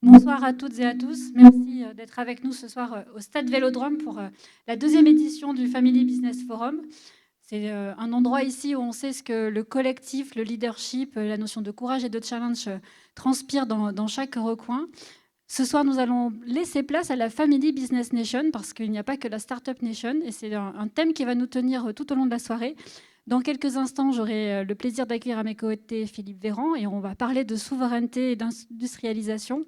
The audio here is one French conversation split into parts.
Bonsoir à toutes et à tous. Merci d'être avec nous ce soir au Stade Vélodrome pour la deuxième édition du Family Business Forum. C'est un endroit ici où on sait ce que le collectif, le leadership, la notion de courage et de challenge transpire dans chaque recoin. Ce soir, nous allons laisser place à la Family Business Nation parce qu'il n'y a pas que la Startup Nation et c'est un thème qui va nous tenir tout au long de la soirée. Dans quelques instants, j'aurai le plaisir d'accueillir à mes côtés Philippe Véran et on va parler de souveraineté et d'industrialisation.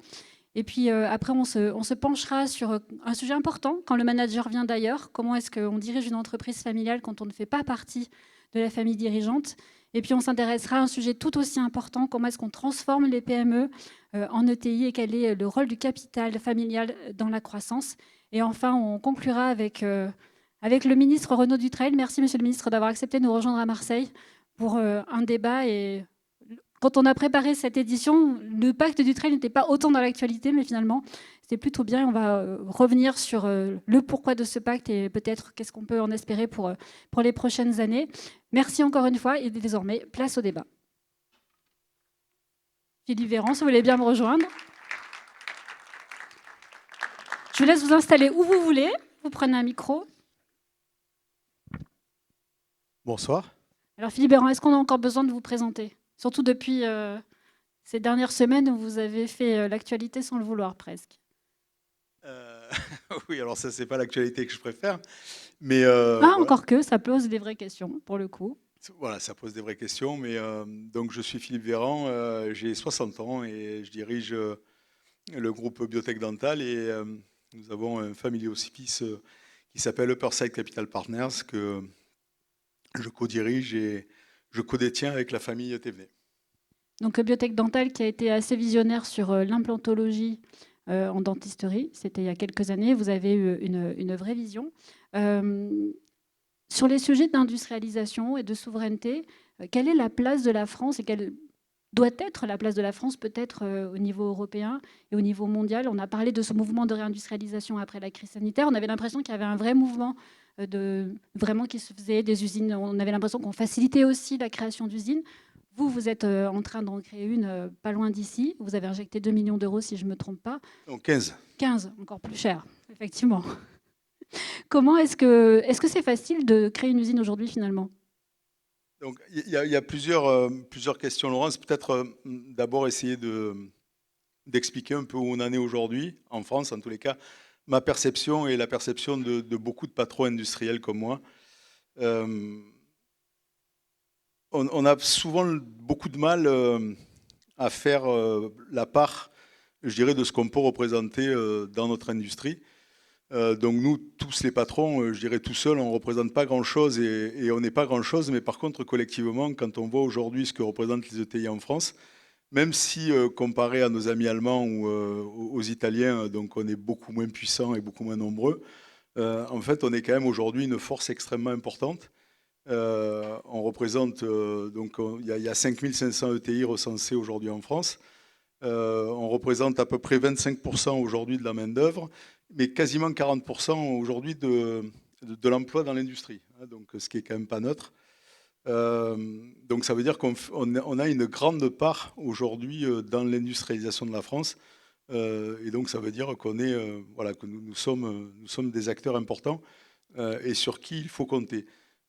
Et puis après, on se penchera sur un sujet important quand le manager vient d'ailleurs. Comment est-ce qu'on dirige une entreprise familiale quand on ne fait pas partie de la famille dirigeante? Et puis on s'intéressera à un sujet tout aussi important. Comment est-ce qu'on transforme les PME en ETI et quel est le rôle du capital familial dans la croissance? Et enfin, on conclura avec le ministre Renaud Dutreil. Merci, monsieur le ministre, d'avoir accepté de nous rejoindre à Marseille pour un débat. Et quand on a préparé cette édition, le pacte Dutreil n'était pas autant dans l'actualité, mais finalement, c'était plutôt bien. On va revenir sur le pourquoi de ce pacte et peut-être qu'est-ce qu'on peut en espérer pour les prochaines années. Merci encore une fois et désormais, place au débat. Philippe Véran, si vous voulez bien me rejoindre. Je vous laisse vous installer où vous voulez. Vous prenez un micro. Bonsoir. Alors Philippe Véran, est-ce qu'on a encore besoin de vous présenter? Surtout depuis ces dernières semaines où vous avez fait l'actualité sans le vouloir presque. Oui, alors ça, c'est pas l'actualité que je préfère. Mais Voilà. voilà. Encore que, ça pose des vraies questions, pour le coup. Voilà, ça pose des vraies questions. Mais donc, je suis Philippe Véran, j'ai 60 ans et je dirige le groupe Biotech Dental. Et nous avons un family office qui s'appelle Upperside Capital Partners que je co-dirige et je co-détiens avec la famille Thévenet. Donc Biotech Dental qui a été assez visionnaire sur l'implantologie en dentisterie, c'était il y a quelques années, vous avez eu une vraie vision. Sur les sujets d'industrialisation et de souveraineté, quelle est la place de la France et quelle doit être la place de la France peut-être au niveau européen et au niveau mondial? On a parlé de ce mouvement de réindustrialisation après la crise sanitaire. On avait l'impression qu'il y avait un vrai mouvement vraiment qui se faisait des usines. On avait l'impression qu'on facilitait aussi la création d'usines. Vous êtes en train d'en créer une pas loin d'ici. Vous avez injecté 2 millions d'euros, si je ne me trompe pas. Donc 15. 15, encore plus cher, effectivement. Comment est-ce que c'est facile de créer une usine aujourd'hui, finalement? Donc il y a plusieurs questions, Laurence. Peut-être d'abord essayer d'expliquer un peu où on en est aujourd'hui, en France en tous les cas, ma perception et la perception de beaucoup de patrons industriels comme moi. On a souvent beaucoup de mal à faire la part, je dirais, de ce qu'on peut représenter dans notre industrie. Donc nous, tous les patrons, je dirais tout seuls, on ne représente pas grand-chose et on n'est pas grand-chose, mais par contre, collectivement, quand on voit aujourd'hui ce que représentent les ETI en France, même si comparé à nos amis allemands ou aux Italiens, donc on est beaucoup moins puissants et beaucoup moins nombreux, en fait, on est quand même aujourd'hui une force extrêmement importante. On représente, donc il y a 5500 ETI recensés aujourd'hui en France. On représente à peu près 25% aujourd'hui de la main-d'œuvre, mais quasiment 40% aujourd'hui de l'emploi dans l'industrie, donc ce qui est quand même pas neutre. Donc ça veut dire qu'on a une grande part aujourd'hui dans l'industrialisation de la France. Et donc ça veut dire voilà, que nous sommes des acteurs importants et sur qui il faut compter.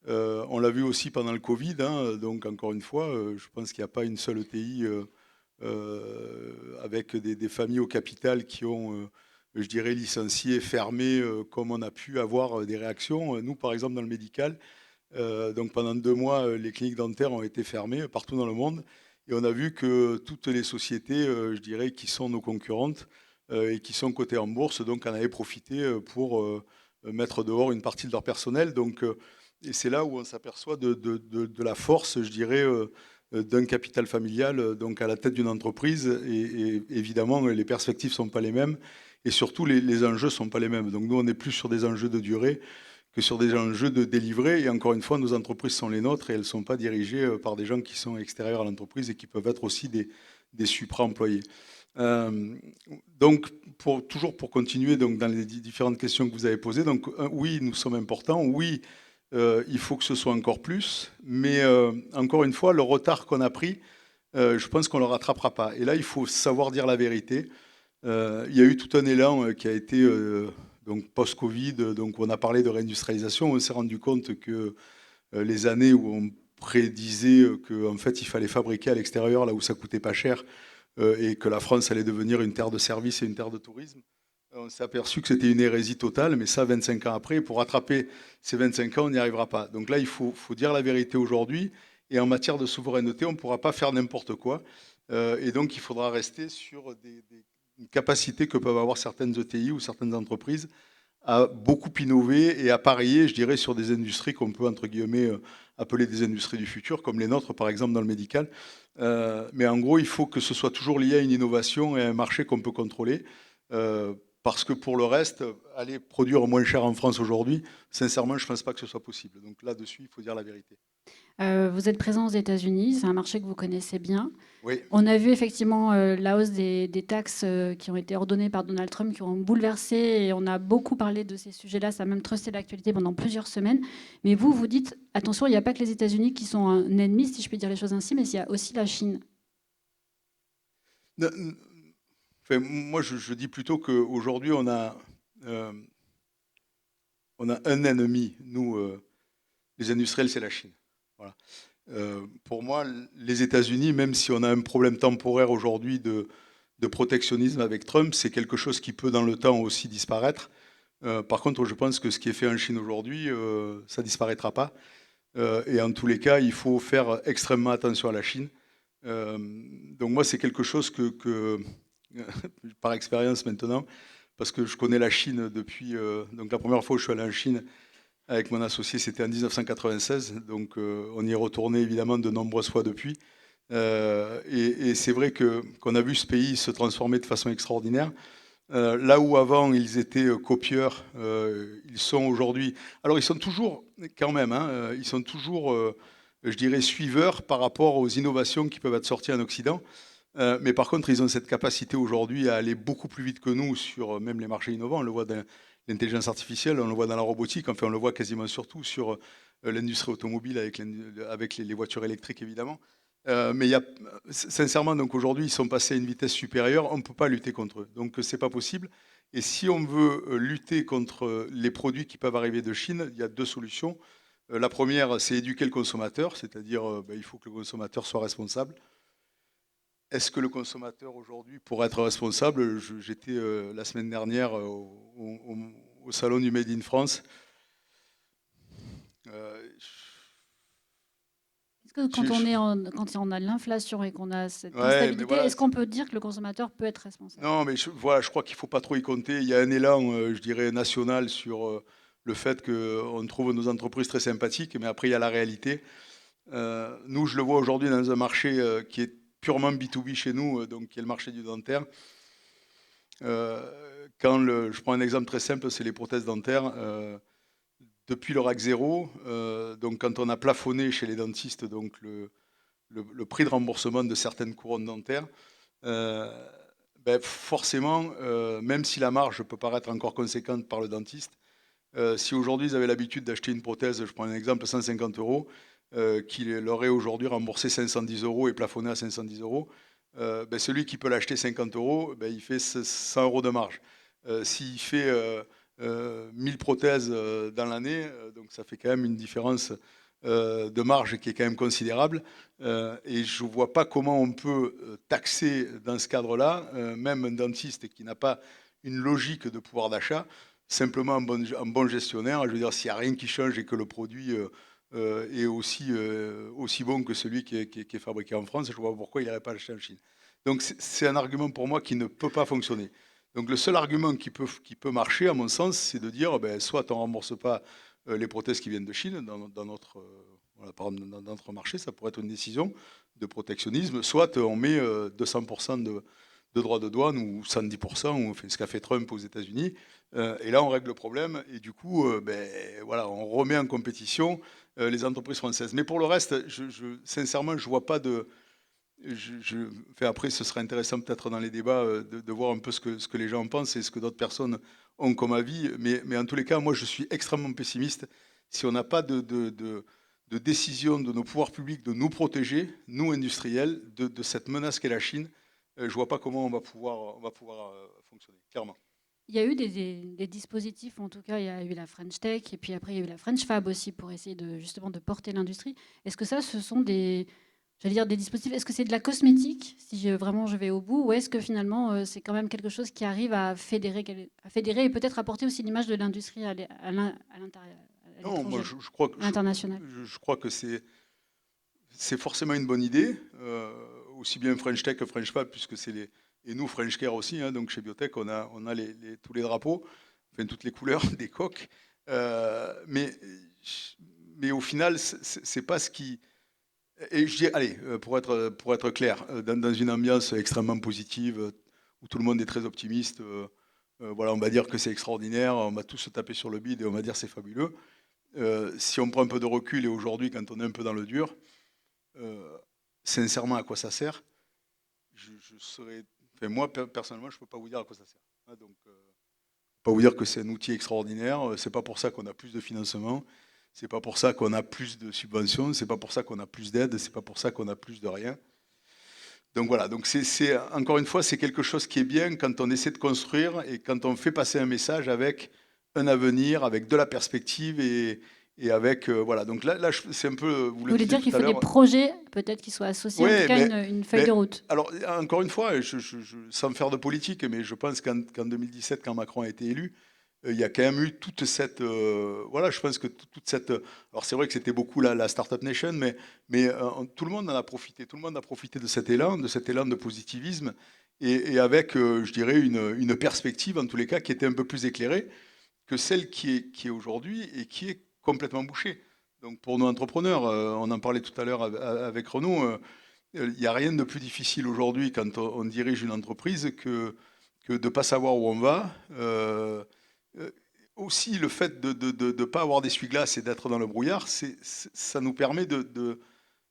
On l'a vu aussi pendant le Covid, donc encore une fois, je pense qu'il n'y a pas une seule ETI avec des familles au capital qui ont, je dirais, licencié, fermé, comme on a pu avoir des réactions. Nous, par exemple, dans le médical, donc pendant 2 mois, les cliniques dentaires ont été fermées partout dans le monde. Et on a vu que toutes les sociétés, je dirais, qui sont nos concurrentes et qui sont cotées en bourse, donc en avaient profité pour mettre dehors une partie de leur personnel. Donc, et c'est là où on s'aperçoit de la force, je dirais, d'un capital familial, donc à la tête d'une entreprise. Et évidemment, les perspectives ne sont pas les mêmes. Et surtout, les enjeux ne sont pas les mêmes. Donc nous, on est plus sur des enjeux de durée que sur des enjeux de délivrer. Et encore une fois, nos entreprises sont les nôtres et elles ne sont pas dirigées par des gens qui sont extérieurs à l'entreprise et qui peuvent être aussi des supra-employés. Donc, toujours pour continuer donc, dans les différentes questions que vous avez posées, donc oui, nous sommes importants, oui, il faut que ce soit encore plus, mais encore une fois, le retard qu'on a pris, je pense qu'on ne le rattrapera pas. Et là, il faut savoir dire la vérité. Il y a eu tout un élan qui a été donc post-Covid, donc on a parlé de réindustrialisation, on s'est rendu compte que les années où on prédisait qu'en fait il fallait fabriquer à l'extérieur là où ça coûtait pas cher et que la France allait devenir une terre de service et une terre de tourisme. On s'est aperçu que c'était une hérésie totale, mais ça, 25 ans après, pour rattraper ces 25 ans, on n'y arrivera pas. Donc là, il faut dire la vérité aujourd'hui. Et en matière de souveraineté, on ne pourra pas faire n'importe quoi. Et donc, il faudra rester sur une capacité que peuvent avoir certaines ETI ou certaines entreprises à beaucoup innover et à parier, je dirais, sur des industries qu'on peut, entre guillemets, appeler des industries du futur, comme les nôtres, par exemple, dans le médical. Mais en gros, il faut que ce soit toujours lié à une innovation et à un marché qu'on peut contrôler. Parce que pour le reste, aller produire moins cher en France aujourd'hui, sincèrement, je ne pense pas que ce soit possible. Donc là-dessus, il faut dire la vérité. Vous êtes présent aux États-Unis, c'est un marché que vous connaissez bien. Oui. On a vu effectivement la hausse des taxes qui ont été ordonnées par Donald Trump, qui ont bouleversé, et on a beaucoup parlé de ces sujets-là, ça a même trusté l'actualité pendant plusieurs semaines. Mais vous, vous dites, attention, il n'y a pas que les États-Unis qui sont un ennemi, si je peux dire les choses ainsi, mais il y a aussi la Chine. Enfin, moi, je dis plutôt qu'aujourd'hui, euh, on a un ennemi. Nous, les industriels, c'est la Chine. Voilà. Pour moi, les États-Unis, même si on a un problème temporaire aujourd'hui de protectionnisme avec Trump, c'est quelque chose qui peut dans le temps aussi disparaître. Par contre, je pense que ce qui est fait en Chine aujourd'hui, ça disparaîtra pas. Et en tous les cas, il faut faire extrêmement attention à la Chine. Donc moi, c'est quelque chose que par expérience maintenant, parce que je connais la Chine depuis... donc la première fois où je suis allé en Chine avec mon associé, c'était en 1996. Donc on y est retourné évidemment de nombreuses fois depuis. Et c'est vrai qu'on a vu ce pays se transformer de façon extraordinaire. Là où avant ils étaient copieurs, ils sont aujourd'hui. Alors ils sont toujours, quand même, hein, ils sont toujours, je dirais, suiveurs par rapport aux innovations qui peuvent être sorties en Occident. Mais par contre, ils ont cette capacité aujourd'hui à aller beaucoup plus vite que nous sur même les marchés innovants. On le voit dans l'intelligence artificielle, on le voit dans la robotique, enfin on le voit quasiment surtout sur l'industrie automobile avec les voitures électriques évidemment. Mais il y a, sincèrement, donc aujourd'hui, ils sont passés à une vitesse supérieure, on ne peut pas lutter contre eux. Donc c'est pas possible. Et si on veut lutter contre les produits qui peuvent arriver de Chine, il y a deux solutions. La première, c'est éduquer le consommateur, c'est-à-dire il faut que le consommateur soit responsable. Est-ce que le consommateur aujourd'hui, pour être responsable, j'étais la semaine dernière au salon du Made in France. Euh, Est-ce que je- je- quand on a l'inflation et qu'on a cette ouais, mais instabilité, voilà. est-ce qu'on peut dire que le consommateur peut être responsable? Non, mais voilà, je crois qu'il ne faut pas trop y compter. Il y a un élan, je dirais, national sur le fait qu'on trouve nos entreprises très sympathiques, mais après, il y a la réalité. Nous, je le vois aujourd'hui dans un marché qui est purement B2B chez nous, donc qui est le marché du dentaire. Je prends un exemple très simple, c'est les prothèses dentaires. Depuis le RAC 0, donc quand on a plafonné chez les dentistes donc le prix de remboursement de certaines couronnes dentaires, euh, ben forcément, même si la marge peut paraître encore conséquente par le dentiste, si aujourd'hui ils avaient l'habitude d'acheter une prothèse, je prends un exemple, 150 euros, qu'il leur est aujourd'hui remboursé 510 euros et plafonné à 510 euros, ben celui qui peut l'acheter 50 euros, ben il fait 100 euros de marge. S'il fait 1000 prothèses dans l'année, donc ça fait quand même une différence de marge qui est quand même considérable. Et je ne vois pas comment on peut taxer dans ce cadre-là, même un dentiste qui n'a pas une logique de pouvoir d'achat, simplement un bon gestionnaire. Je veux dire, s'il n'y a rien qui change et que le produit est aussi bon que celui qui est fabriqué en France, je vois pourquoi il n'irait pas l'acheter en Chine. Donc c'est un argument pour moi qui ne peut pas fonctionner. Donc le seul argument qui peut marcher, à mon sens, c'est de dire, ben, soit on ne rembourse pas les prothèses qui viennent de Chine dans notre, voilà, par exemple, dans notre marché, ça pourrait être une décision de protectionnisme, soit on met 200% de droits de douane ou 110%, ou on fait ce qu'a fait Trump aux États-Unis, et là on règle le problème, et du coup, ben, voilà, on remet en compétition les entreprises françaises. Mais pour le reste, sincèrement, je ne vois pas de... Enfin, après, ce serait intéressant peut-être dans les débats de voir un peu ce que les gens pensent et ce que d'autres personnes ont comme avis. Mais en tous les cas, moi, je suis extrêmement pessimiste. Si on n'a pas de décision de nos pouvoirs publics de nous protéger, nous industriels, de cette menace qu'est la Chine, je ne vois pas comment on va pouvoir fonctionner, clairement. Il y a eu des dispositifs, en tout cas, il y a eu la French Tech, et puis après, il y a eu la French Fab aussi, pour essayer justement de porter l'industrie. Est-ce que ça, ce sont j'allais dire des dispositifs, est-ce que c'est de la cosmétique, si vraiment je vais au bout, ou est-ce que finalement, c'est quand même quelque chose qui arrive à fédérer et peut-être apporter aussi l'image de l'industrie à l'intérieur, à Non, moi, l'étranger, je crois que, à l'international? je crois que c'est forcément une bonne idée, aussi bien French Tech que French Fab, puisque c'est et nous, French Care aussi, hein, donc chez Biotech, on a tous les drapeaux, enfin toutes les couleurs des coques, euh, mais, mais au final, c'est pas ce qui... Et je dis, allez, pour être clair, dans une ambiance extrêmement positive, où tout le monde est très optimiste, voilà, on va dire que c'est extraordinaire, on va tous se taper sur le bide et on va dire c'est fabuleux. Si on prend un peu de recul et aujourd'hui, quand on est un peu dans le dur, euh, sincèrement, à quoi ça sert? Je serais, enfin, moi, personnellement, je ne peux pas vous dire à quoi ça sert. Hein, donc, pas vous dire que c'est un outil extraordinaire. C'est pas pour ça qu'on a plus de financement. C'est pas pour ça qu'on a plus de subventions. C'est pas pour ça qu'on a plus d'aides. C'est pas pour ça qu'on a plus de rien. Donc voilà. Donc encore une fois, c'est quelque chose qui est bien quand on essaie de construire et quand on fait passer un message avec un avenir, avec de la perspective et avec voilà. Donc là, c'est un peu, vous Vous le voulez disiez dire tout qu'il à faut des l'heure. projets, peut-être, qui soient associés, en tout Oui, cas, une feuille de route? alors, encore une fois, sans faire de politique, mais je pense qu'en 2017, quand Macron a été élu, il y a quand même eu toute cette. Voilà, je pense que toute cette. Alors, c'est vrai que c'était beaucoup la Startup Nation, mais tout le monde en a profité. Tout le monde a profité de cet élan de positivisme, et avec, je dirais, une perspective, en tous les cas, qui était un peu plus éclairée que celle qui est aujourd'hui et qui est complètement bouchée. Donc, pour nos entrepreneurs, on en parlait tout à l'heure avec Renaud. Il n'y a rien de plus difficile aujourd'hui quand on dirige une entreprise que de ne pas savoir où on va. Euh, Aussi, le fait de ne pas avoir d'essuie-glace et d'être dans le brouillard, ça nous permet de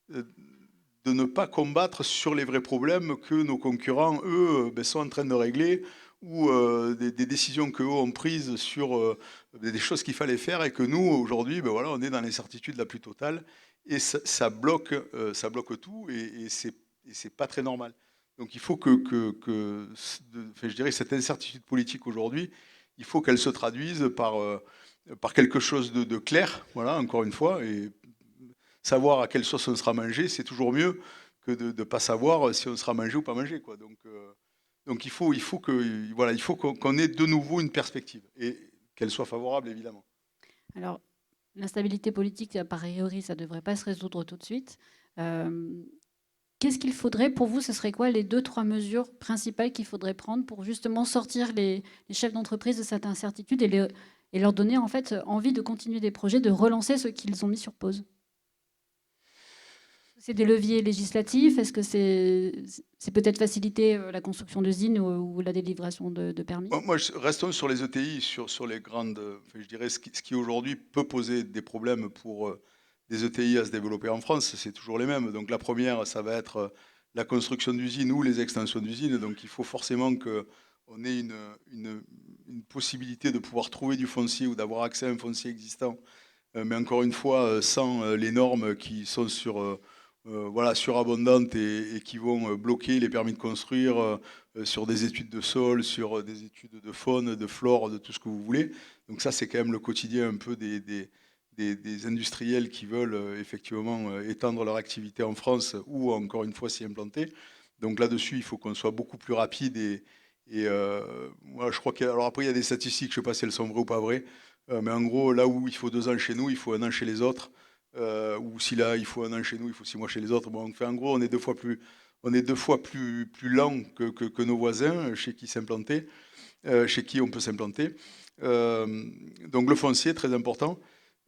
ne pas combattre sur les vrais problèmes que nos concurrents, eux, ben, sont en train de régler ou des décisions qu'eux ont prises sur des choses qu'il fallait faire et que nous, aujourd'hui, ben voilà, on est dans l'incertitude la plus totale et ça bloque tout et c'est pas très normal. Donc il faut enfin, je dirais, cette incertitude politique aujourd'hui, il faut qu'elle se traduise par quelque chose de clair, voilà, encore une fois, et savoir à quelle sauce on sera mangé, c'est toujours mieux que de ne pas savoir si on sera mangé ou pas mangé, quoi. Donc voilà, il faut qu'on ait de nouveau une perspective et qu'elle soit favorable, évidemment. Alors, l'instabilité politique, a priori, ça ne devrait pas se résoudre tout de suite. Euh, Qu'est-ce qu'il faudrait pour vous? Ce serait quoi les deux, trois mesures principales qu'il faudrait prendre pour justement sortir les chefs d'entreprise de cette incertitude et leur donner en fait envie de continuer des projets, de relancer ce qu'ils ont mis sur pause? C'est des leviers législatifs? Est-ce que c'est peut-être faciliter la construction d'usines ou la délivration de permis? Restons sur les ETI, sur les grandes, enfin, je dirais ce qui aujourd'hui peut poser des problèmes pour des ETI à se développer en France, c'est toujours les mêmes. Donc la première, ça va être la construction d'usines ou les extensions d'usines. Donc il faut forcément qu'on ait une possibilité de pouvoir trouver du foncier ou d'avoir accès à un foncier existant. Mais encore une fois, sans les normes qui sont voilà, surabondantes et qui vont bloquer les permis de construire sur des études de sol, sur des études de faune, de flore, de tout ce que vous voulez. Donc ça, c'est quand même le quotidien un peu des industriels qui veulent effectivement étendre leur activité en France ou encore une fois s'y implanter. Donc là-dessus, il faut qu'on soit beaucoup plus rapide moi, je crois alors après, il y a des statistiques, je ne sais pas si elles sont vraies ou pas vraies, mais en gros, là où il faut 2 ans chez nous, il faut 1 an chez les autres. Ou si là, il faut 1 an chez nous, il faut 6 mois chez les autres. Bon, enfin, en gros, on est 2 fois plus lent que nos voisins chez qui s'implanter, chez qui on peut s'implanter. Euh, donc le foncier, très important.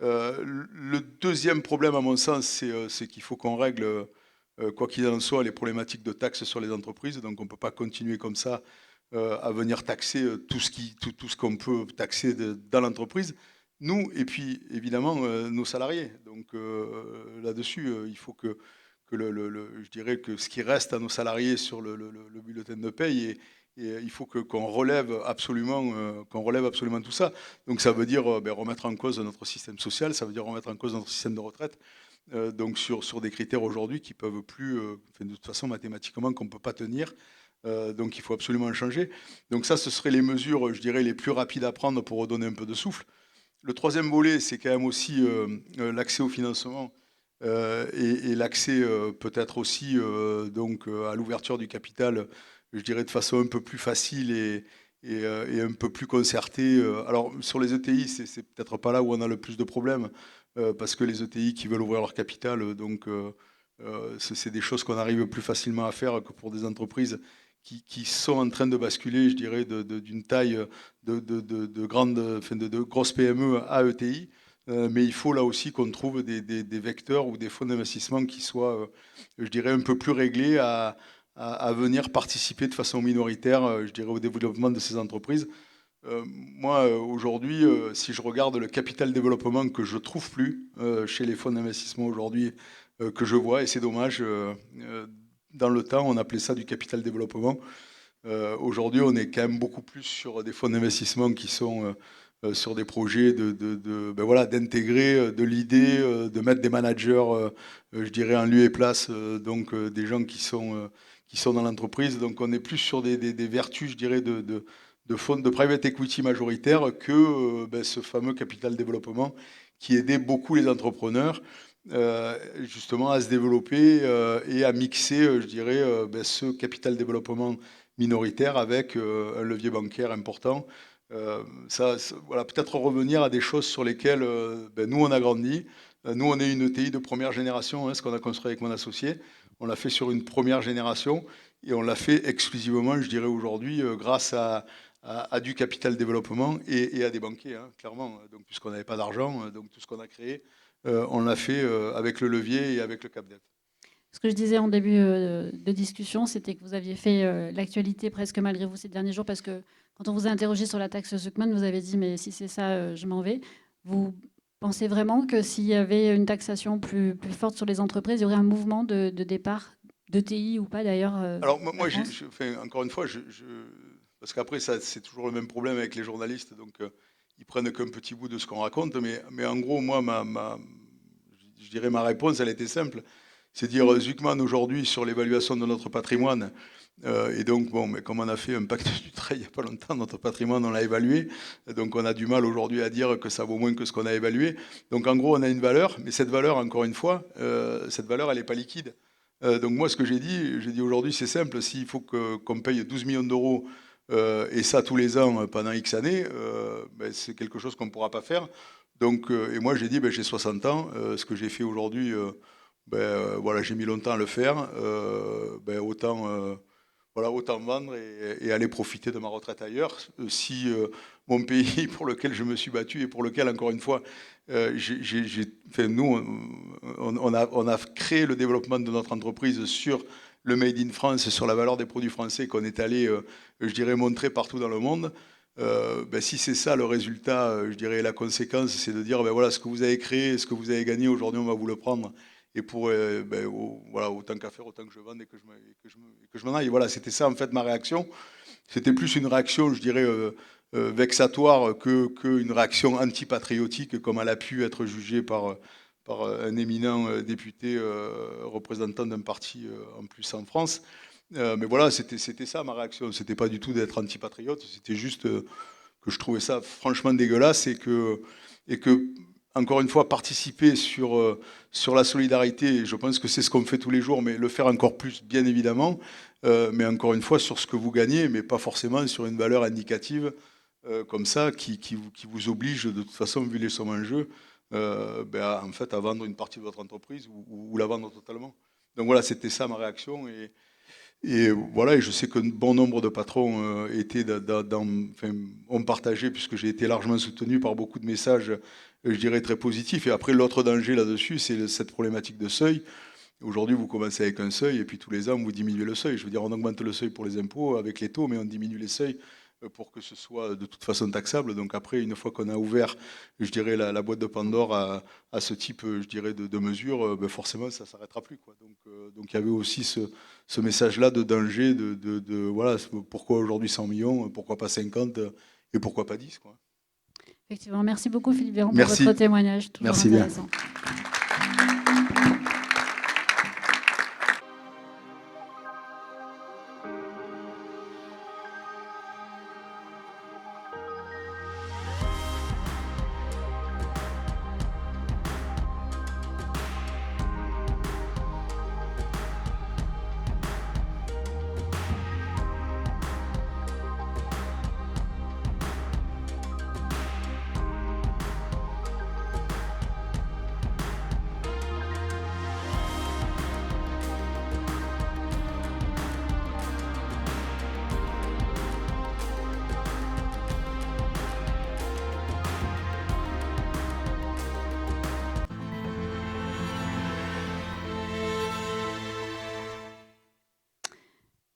Le deuxième problème, à mon sens, c'est qu'il faut qu'on règle, quoi qu'il en soit, les problématiques de taxes sur les entreprises. Donc on ne peut pas continuer comme ça à venir taxer tout ce qu'on peut taxer dans l'entreprise. Nous, et puis évidemment nos salariés. Donc là-dessus, il faut que je dirais que ce qui reste à nos salariés sur le bulletin de paye, il faut qu'on relève absolument tout ça. Donc ça veut dire ben, remettre en cause notre système social, ça veut dire remettre en cause notre système de retraite. Donc sur des critères aujourd'hui qui peuvent plus, enfin, de toute façon mathématiquement qu'on ne peut pas tenir Donc il faut absolument changer. Donc ça, ce seraient les mesures, je dirais, les plus rapides à prendre pour redonner un peu de souffle. Le troisième volet, c'est quand même aussi l'accès au financement et l'accès peut-être aussi donc, à l'ouverture du capital, je dirais de façon un peu plus facile et un peu plus concertée. Alors sur les ETI, c'est peut-être pas là où on a le plus de problèmes, parce que les ETI qui veulent ouvrir leur capital, donc c'est des choses qu'on arrive plus facilement à faire que pour des entreprises qui sont en train de basculer, je dirais, d'une taille de grosses PME à ETI. Mais il faut là aussi qu'on trouve des vecteurs ou des fonds d'investissement qui soient, je dirais, un peu plus réglés à venir participer de façon minoritaire, je dirais, au développement de ces entreprises. Moi, aujourd'hui, si je regarde le capital développement que je trouve plus chez les fonds d'investissement aujourd'hui, que je vois, et c'est dommage, dans le temps, on appelait ça du capital développement. Aujourd'hui, on est quand même beaucoup plus sur des fonds d'investissement qui sont sur des projets ben voilà, d'intégrer de l'idée, de mettre des managers, je dirais, en lieu et place, donc des gens qui sont dans l'entreprise. Donc on est plus sur des vertus, je dirais, de fonds de private equity majoritaires que ben, ce fameux capital développement qui aidait beaucoup les entrepreneurs justement à se développer et à mixer, je dirais, ben, ce capital développement minoritaire avec un levier bancaire important. Voilà, peut-être revenir à des choses sur lesquelles ben, nous on a grandi. Nous on est une ETI de première génération, hein, ce qu'on a construit avec mon associé. On l'a fait sur une première génération et on l'a fait exclusivement, je dirais aujourd'hui, grâce à du capital développement et à des banquiers, hein, clairement. Donc puisqu'on n'avait pas d'argent, donc tout ce qu'on a créé, on l'a fait avec le levier et avec le CapDev. Ce que je disais en début de discussion, c'était que vous aviez fait l'actualité presque malgré vous ces derniers jours, parce que quand on vous a interrogé sur la taxe Zuckman, vous avez dit mais si c'est ça, je m'en vais. Vous pensez vraiment que s'il y avait une taxation plus forte sur les entreprises, il y aurait un mouvement de départ d'ETI ou pas d'ailleurs Alors de la moi, France? encore une fois, parce qu'après c'est toujours le même problème avec les journalistes, donc ils prennent qu'un petit bout de ce qu'on raconte, mais en gros moi je dirais ma réponse, elle était simple, c'est dire Zuckman aujourd'hui sur l'évaluation de notre patrimoine, et donc bon, mais comme on a fait un pacte du trait il n'y a pas longtemps, notre patrimoine on l'a évalué, donc on a du mal aujourd'hui à dire que ça vaut moins que ce qu'on a évalué. Donc en gros on a une valeur, mais cette valeur, encore une fois, cette valeur elle n'est pas liquide. Donc moi, ce que j'ai dit aujourd'hui, c'est simple. S'il faut qu'on paye 12 millions d'euros et ça tous les ans pendant X années, ben, c'est quelque chose qu'on ne pourra pas faire. Donc, et moi, j'ai dit, ben, j'ai 60 ans. Ce que j'ai fait aujourd'hui, ben, voilà, j'ai mis longtemps à le faire. Ben, voilà, autant vendre et aller profiter de ma retraite ailleurs. Si mon pays pour lequel je me suis battu et pour lequel, encore une fois, enfin, nous, on a créé le développement de notre entreprise sur le Made in France, sur la valeur des produits français qu'on est allé, je dirais, montrer partout dans le monde. Ben, si c'est ça le résultat, je dirais, la conséquence, c'est de dire, ben voilà, ce que vous avez créé, ce que vous avez gagné, aujourd'hui, on va vous le prendre. Et pour, ben, voilà, autant qu'à faire, autant que je vende et que je m'en aille. Voilà, c'était ça en fait ma réaction. C'était plus une réaction, je dirais, vexatoire qu'une réaction antipatriotique comme elle a pu être jugée par un éminent député représentant d'un parti en plus en France. Mais voilà, c'était ça ma réaction. C'était pas du tout d'être antipatriote, c'était juste que je trouvais ça franchement dégueulasse et que encore une fois, participer sur la solidarité, je pense que c'est ce qu'on fait tous les jours, mais le faire encore plus, bien évidemment, mais encore une fois, sur ce que vous gagnez, mais pas forcément sur une valeur indicative comme ça, qui vous oblige, de toute façon, vu les sommes en jeu, ben, en fait, à vendre une partie de votre entreprise ou la vendre totalement. Donc voilà, c'était ça ma réaction. Et voilà, et je sais que bon nombre de patrons étaient enfin, ont partagé, puisque j'ai été largement soutenu par beaucoup de messages, je dirais, très positifs. Et après, l'autre danger là-dessus, c'est cette problématique de seuil. Aujourd'hui, vous commencez avec un seuil, et puis tous les ans, vous diminuez le seuil. Je veux dire, on augmente le seuil pour les impôts avec les taux, mais on diminue les seuils pour que ce soit de toute façon taxable. Donc après, une fois qu'on a ouvert, je dirais, la boîte de Pandore à ce type, je dirais, de mesures, ben forcément, ça ne s'arrêtera plus, quoi. Donc il y avait aussi ce message-là de danger, voilà, pourquoi aujourd'hui 100 millions, pourquoi pas 50 et pourquoi pas 10, quoi. Effectivement, merci beaucoup Philippe Véran pour votre Merci. témoignage, toujours Merci bien. intéressant.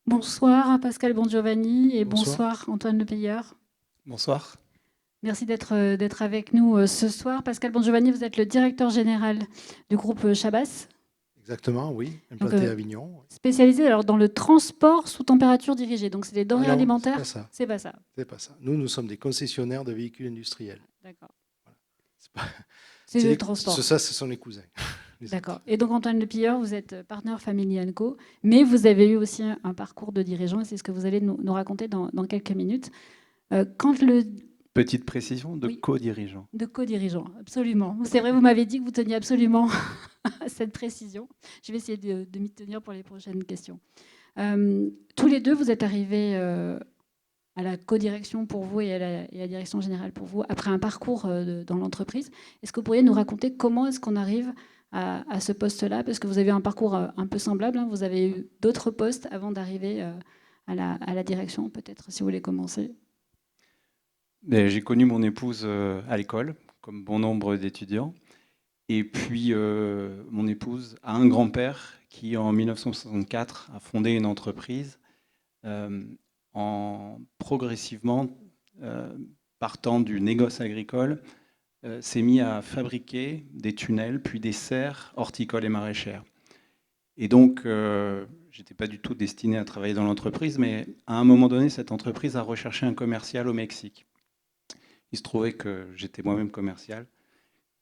Bonsoir Pascal Bongiovanni et Bonsoir. bonsoir Antoine Lepayeur. Bonsoir. Merci d'être avec nous ce soir. Pascal Bongiovanni, vous êtes le directeur général du groupe Chabas. Exactement, oui, Donc, implanté à Avignon. spécialisé alors, dans le transport sous température dirigée. Donc, c'est des denrées alimentaires. C'est pas ça. C'est pas ça. Nous sommes des concessionnaires de véhicules industriels. D'accord. Voilà. C'est le transport. Ça, ce sont les cousins. D'accord. Et donc, Antoine Lepilleur, vous êtes partenaire Family & Co, mais vous avez eu aussi un parcours de dirigeant, et c'est ce que vous allez nous raconter dans quelques minutes. Petite précision, de co-dirigeant. De co-dirigeant, absolument. C'est vrai, vous m'avez dit que vous teniez absolument à cette précision. Je vais essayer de m'y tenir pour les prochaines questions. Tous les deux, vous êtes arrivés à la co-direction pour vous et à la direction générale pour vous après un parcours dans l'entreprise. Est-ce que vous pourriez nous raconter comment est-ce qu'on arrive à ce poste-là? Parce que vous avez un parcours un peu semblable. Vous avez eu d'autres postes avant d'arriver à la direction, peut-être, si vous voulez commencer. J'ai connu mon épouse à l'école, comme bon nombre d'étudiants. Et puis, mon épouse a un grand-père qui, en 1964, a fondé une entreprise en progressivement, partant du négoce agricole, s'est mis à fabriquer des tunnels, puis des serres horticoles et maraîchères. Et donc, je n'étais pas du tout destiné à travailler dans l'entreprise, mais à un moment donné, cette entreprise a recherché un commercial au Mexique. Il se trouvait que j'étais moi-même commercial,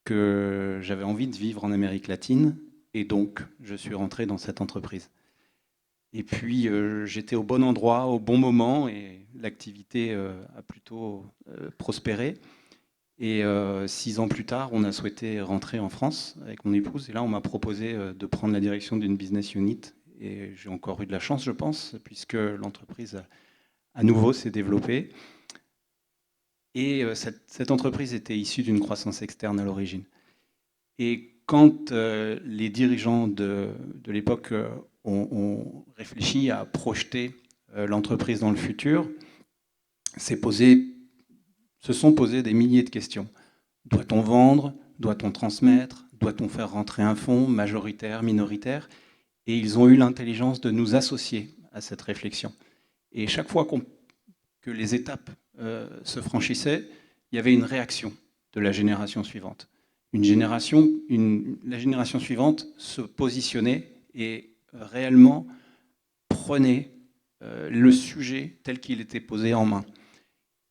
que j'avais envie de vivre en Amérique latine, et donc je suis rentré dans cette entreprise. Et puis j'étais au bon endroit, au bon moment, et l'activité a plutôt prospéré. Et 6 ans plus tard, on a souhaité rentrer en France avec mon épouse, et là on m'a proposé de prendre la direction d'une business unit, et j'ai encore eu de la chance, je pense, puisque l'entreprise à nouveau s'est développée. Et cette entreprise était issue d'une croissance externe à l'origine. Et quand les dirigeants de l'époque ont réfléchi à projeter l'entreprise dans le futur, se sont posés des milliers de questions. Doit-on vendre? Doit-on transmettre? Doit-on faire rentrer un fonds majoritaire, minoritaire? Et ils ont eu l'intelligence de nous associer à cette réflexion. Et chaque fois que les étapes se franchissaient, il y avait une réaction de la génération suivante. La génération suivante se positionnait et réellement prenait le sujet tel qu'il était posé en main.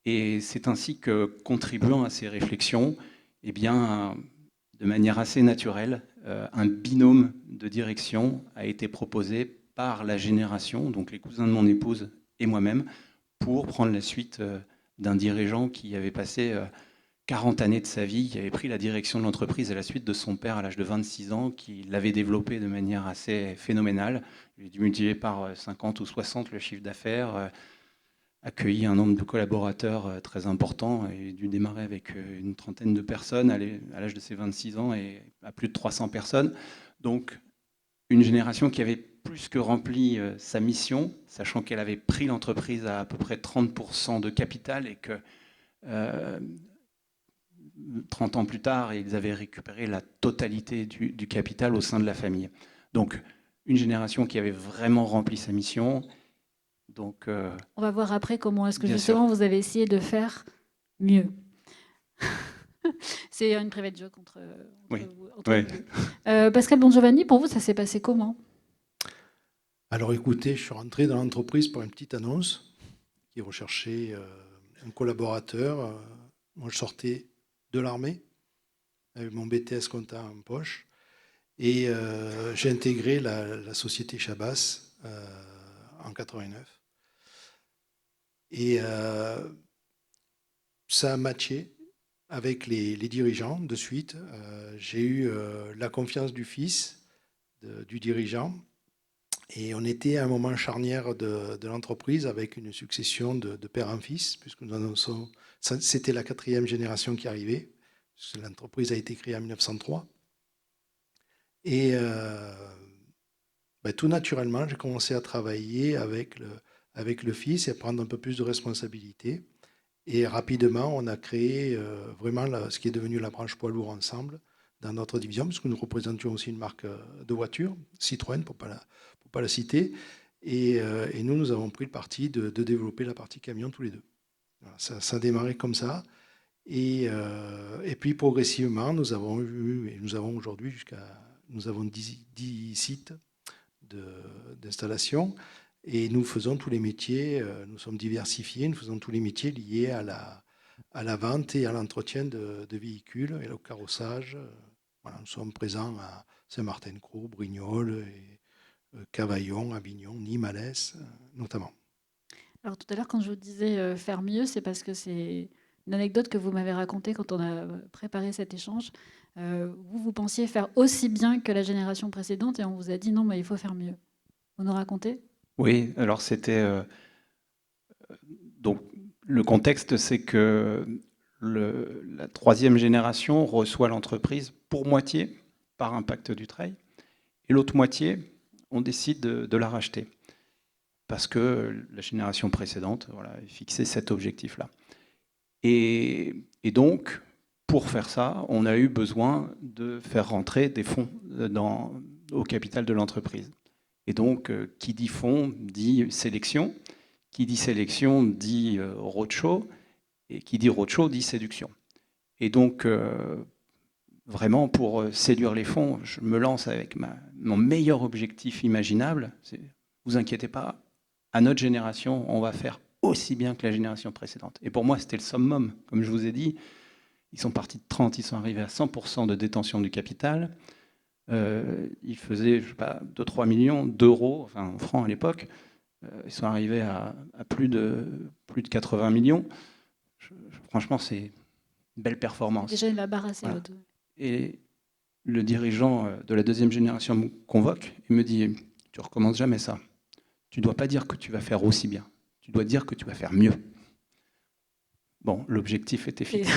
Et c'est ainsi que, contribuant à ces réflexions, eh bien, de manière assez naturelle, un binôme de direction a été proposé par la génération, donc les cousins de mon épouse et moi-même, pour prendre la suite d'un dirigeant qui avait passé 40 années de sa vie, qui avait pris la direction de l'entreprise à la suite de son père à l'âge de 26 ans, qui l'avait développé de manière assez phénoménale. Il a dû multiplier par 50 ou 60 le chiffre d'affaires, accueilli un nombre de collaborateurs très important et dû démarrer avec une trentaine de personnes à l'âge de ses 26 ans et à plus de 300 personnes. Donc, une génération qui avait plus que rempli sa mission, sachant qu'elle avait pris l'entreprise à peu près 30% de capital et que 30 ans plus tard, ils avaient récupéré la totalité du capital au sein de la famille. Donc, une génération qui avait vraiment rempli sa mission. Donc, on va voir après comment est-ce que justement vous avez essayé de faire mieux. C'est une private joke entre vous. Pascal Bongiovanni, pour vous, ça s'est passé comment? Alors écoutez, je suis rentré dans l'entreprise par une petite annonce qui recherchait un collaborateur. Moi, je sortais de l'armée avec mon BTS compta en poche. Et j'ai intégré la société Chabas en 89. Et ça a matché avec les dirigeants de suite. J'ai eu la confiance du fils du dirigeant. Et on était à un moment charnière de l'entreprise avec une succession de père en fils, puisque c'était la 4e génération qui arrivait. L'entreprise a été créée en 1903. Et tout naturellement, j'ai commencé à travailler avec le fils et à prendre un peu plus de responsabilités. Et rapidement, on a créé vraiment ce qui est devenu la branche poids lourd ensemble dans notre division, puisque nous représentions aussi une marque de voiture, Citroën, pour pas la citer. Et nous avons pris le parti de développer la partie camion tous les deux. Voilà, ça a démarré comme ça. Et puis progressivement, nous avons aujourd'hui nous avons 10 sites d'installation et nous faisons tous les métiers, nous sommes diversifiés, nous faisons tous les métiers liés à la vente et à l'entretien de véhicules et au carrossage. Voilà, nous sommes présents à Saint-Martin-de-Crau, Brignoles, et Cavaillon, Avignon, Nîmes, Alès, notamment. Alors tout à l'heure, quand je vous disais faire mieux, c'est parce que c'est une anecdote que vous m'avez racontée quand on a préparé cet échange. Vous pensiez faire aussi bien que la génération précédente et on vous a dit non, mais il faut faire mieux. Vous nous racontez? Oui, alors c'était... donc, le contexte, c'est que la troisième génération reçoit l'entreprise pour moitié par un pacte du Trail, et l'autre moitié, on décide de la racheter. Parce que la génération précédente fixait cet objectif-là. Et donc, pour faire ça, on a eu besoin de faire rentrer des fonds au capital de l'entreprise. Et donc, qui dit fonds dit sélection. Qui dit sélection dit roadshow. Et qui dit roadshow dit séduction. Et donc, vraiment, pour séduire les fonds, je me lance avec mon meilleur objectif imaginable. Vous inquiétez pas, à notre génération, on va faire aussi bien que la génération précédente. Et pour moi, c'était le summum. Comme je vous ai dit, ils sont partis de 30, ils sont arrivés à 100% de détention du capital. Ils faisaient, je sais pas, 2-3 millions d'euros, enfin en francs à l'époque. Ils sont arrivés à plus de 80 millions. Franchement, c'est une belle performance. Déjà, la barre assez haute. Et le dirigeant de la deuxième génération me convoque et me dit « Tu recommences jamais ça. Tu ne dois pas dire que tu vas faire aussi bien. Tu dois dire que tu vas faire mieux. » Bon, l'objectif était fixé.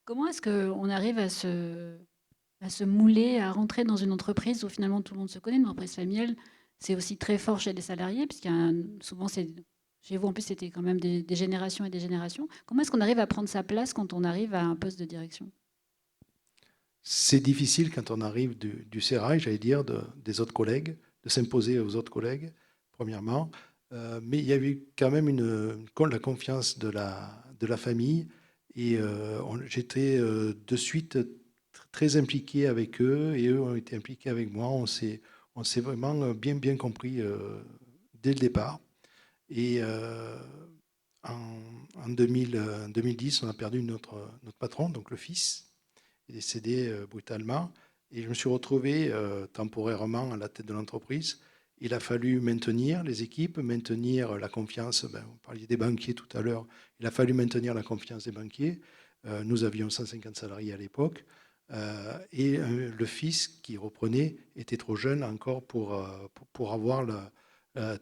Comment est-ce qu'on arrive à se mouler, à rentrer dans une entreprise où finalement tout le monde se connaît, une entreprise familiale? C'est aussi très fort chez les salariés, puisqu'il y a souvent, chez vous en plus, c'était quand même des générations et des générations. Comment est-ce qu'on arrive à prendre sa place quand on arrive à un poste de direction? C'est difficile quand on arrive du sérail, j'allais dire, des autres collègues, de s'imposer aux autres collègues, premièrement. Mais il y avait quand même la confiance de la famille. Et j'étais de suite très impliqué avec eux et eux ont été impliqués avec moi. On s'est vraiment bien compris dès le départ. Et en 2010, on a perdu notre patron, donc le fils. Il est décédé brutalement. Et je me suis retrouvé temporairement à la tête de l'entreprise. Il a fallu maintenir les équipes, maintenir la confiance. Vous parliez des banquiers tout à l'heure. Il a fallu maintenir la confiance des banquiers. Nous avions 150 salariés à l'époque. Et le fils qui reprenait était trop jeune encore pour avoir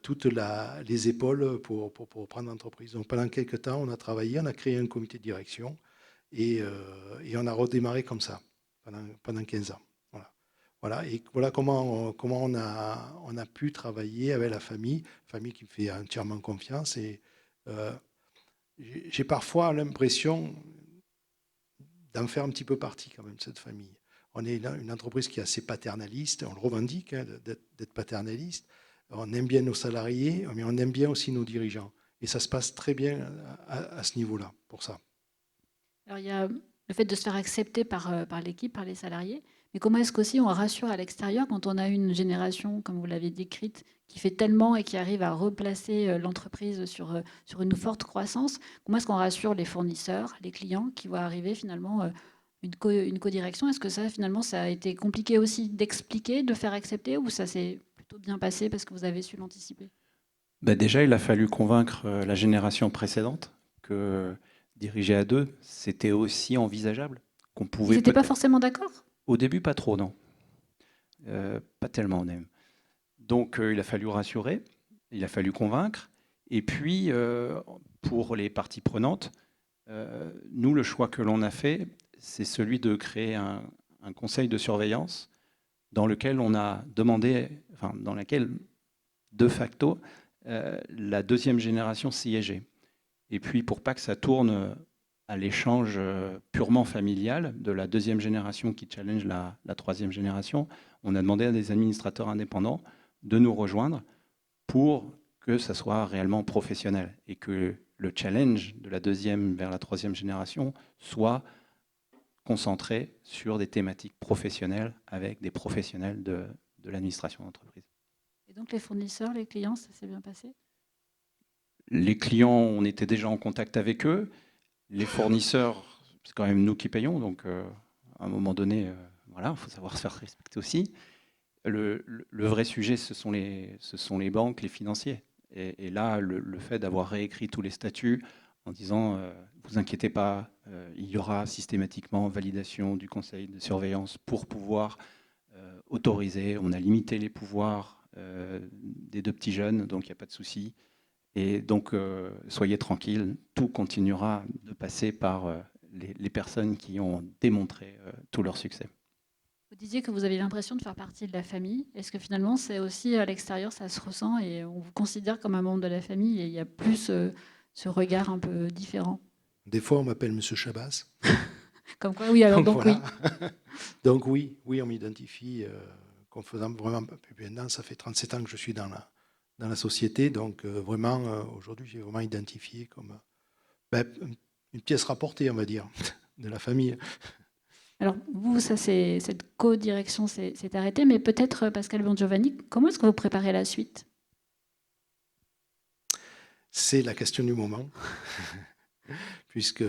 toutes les épaules pour prendre l'entreprise. Donc pendant quelques temps, on a travaillé, on a créé un comité de direction et on a redémarré comme ça pendant 15 ans. Voilà, et voilà comment on a pu travailler avec la famille qui me fait entièrement confiance. Et j'ai parfois l'impression d'en faire un petit peu partie quand même de cette famille. On est une entreprise qui est assez paternaliste, on le revendique d'être paternaliste. On aime bien nos salariés, mais on aime bien aussi nos dirigeants. Et ça se passe très bien à ce niveau-là, pour ça. Alors, il y a le fait de se faire accepter par l'équipe, par les salariés. Mais comment est-ce qu'aussi on rassure à l'extérieur quand on a une génération, comme vous l'avez décrite, qui fait tellement et qui arrive à replacer l'entreprise sur une forte croissance? Comment est-ce qu'on rassure les fournisseurs, les clients qui voient arriver finalement une codirection? Est-ce que ça, finalement, ça a été compliqué aussi d'expliquer, de faire accepter, ou ça s'est plutôt bien passé parce que vous avez su l'anticiper? Déjà, il a fallu convaincre la génération précédente que diriger à deux, c'était aussi envisageable. Qu'on pouvait Ils n'étaient pas forcément d'accord? Au début, pas trop, non. Pas tellement, même. Donc, il a fallu rassurer, il a fallu convaincre. Et puis, pour les parties prenantes, nous, le choix que l'on a fait, c'est celui de créer un conseil de surveillance dans lequel on a demandé, enfin, dans laquelle, de facto, la deuxième génération siégeait. Et puis, pour pas que ça tourne à l'échange purement familial de la deuxième génération qui challenge la troisième génération, on a demandé à des administrateurs indépendants de nous rejoindre pour que ça soit réellement professionnel et que le challenge de la deuxième vers la troisième génération soit concentré sur des thématiques professionnelles avec des professionnels de l'administration d'entreprise. Et donc les fournisseurs, les clients, ça s'est bien passé? Les clients, on était déjà en contact avec eux. Les fournisseurs, c'est quand même nous qui payons, donc à un moment donné, voilà, il faut savoir se faire respecter aussi. Le vrai sujet, ce sont les banques, les financiers. Et là, le fait d'avoir réécrit tous les statuts en disant vous inquiétez pas, il y aura systématiquement validation du conseil de surveillance pour pouvoir autoriser. On a limité les pouvoirs des deux petits jeunes, donc il n'y a pas de souci. Et donc, soyez tranquilles, tout continuera de passer par les personnes qui ont démontré tout leur succès. Vous disiez que vous aviez l'impression de faire partie de la famille. Est-ce que finalement, c'est aussi à l'extérieur, ça se ressent et on vous considère comme un membre de la famille et il y a plus ce regard un peu différent? Des fois, on m'appelle Monsieur Chabas. Comme quoi, oui, alors donc Voilà. oui. Donc oui, on m'identifie comme faisant vraiment maintenant, ça fait 37 ans que je suis dans la société, donc vraiment, aujourd'hui, j'ai vraiment identifié comme une pièce rapportée, on va dire, de la famille. Alors vous, ça, cette co-direction s'est arrêtée, mais peut-être Pascal Bongiovanni, comment est-ce que vous préparez la suite? C'est la question du moment, puisque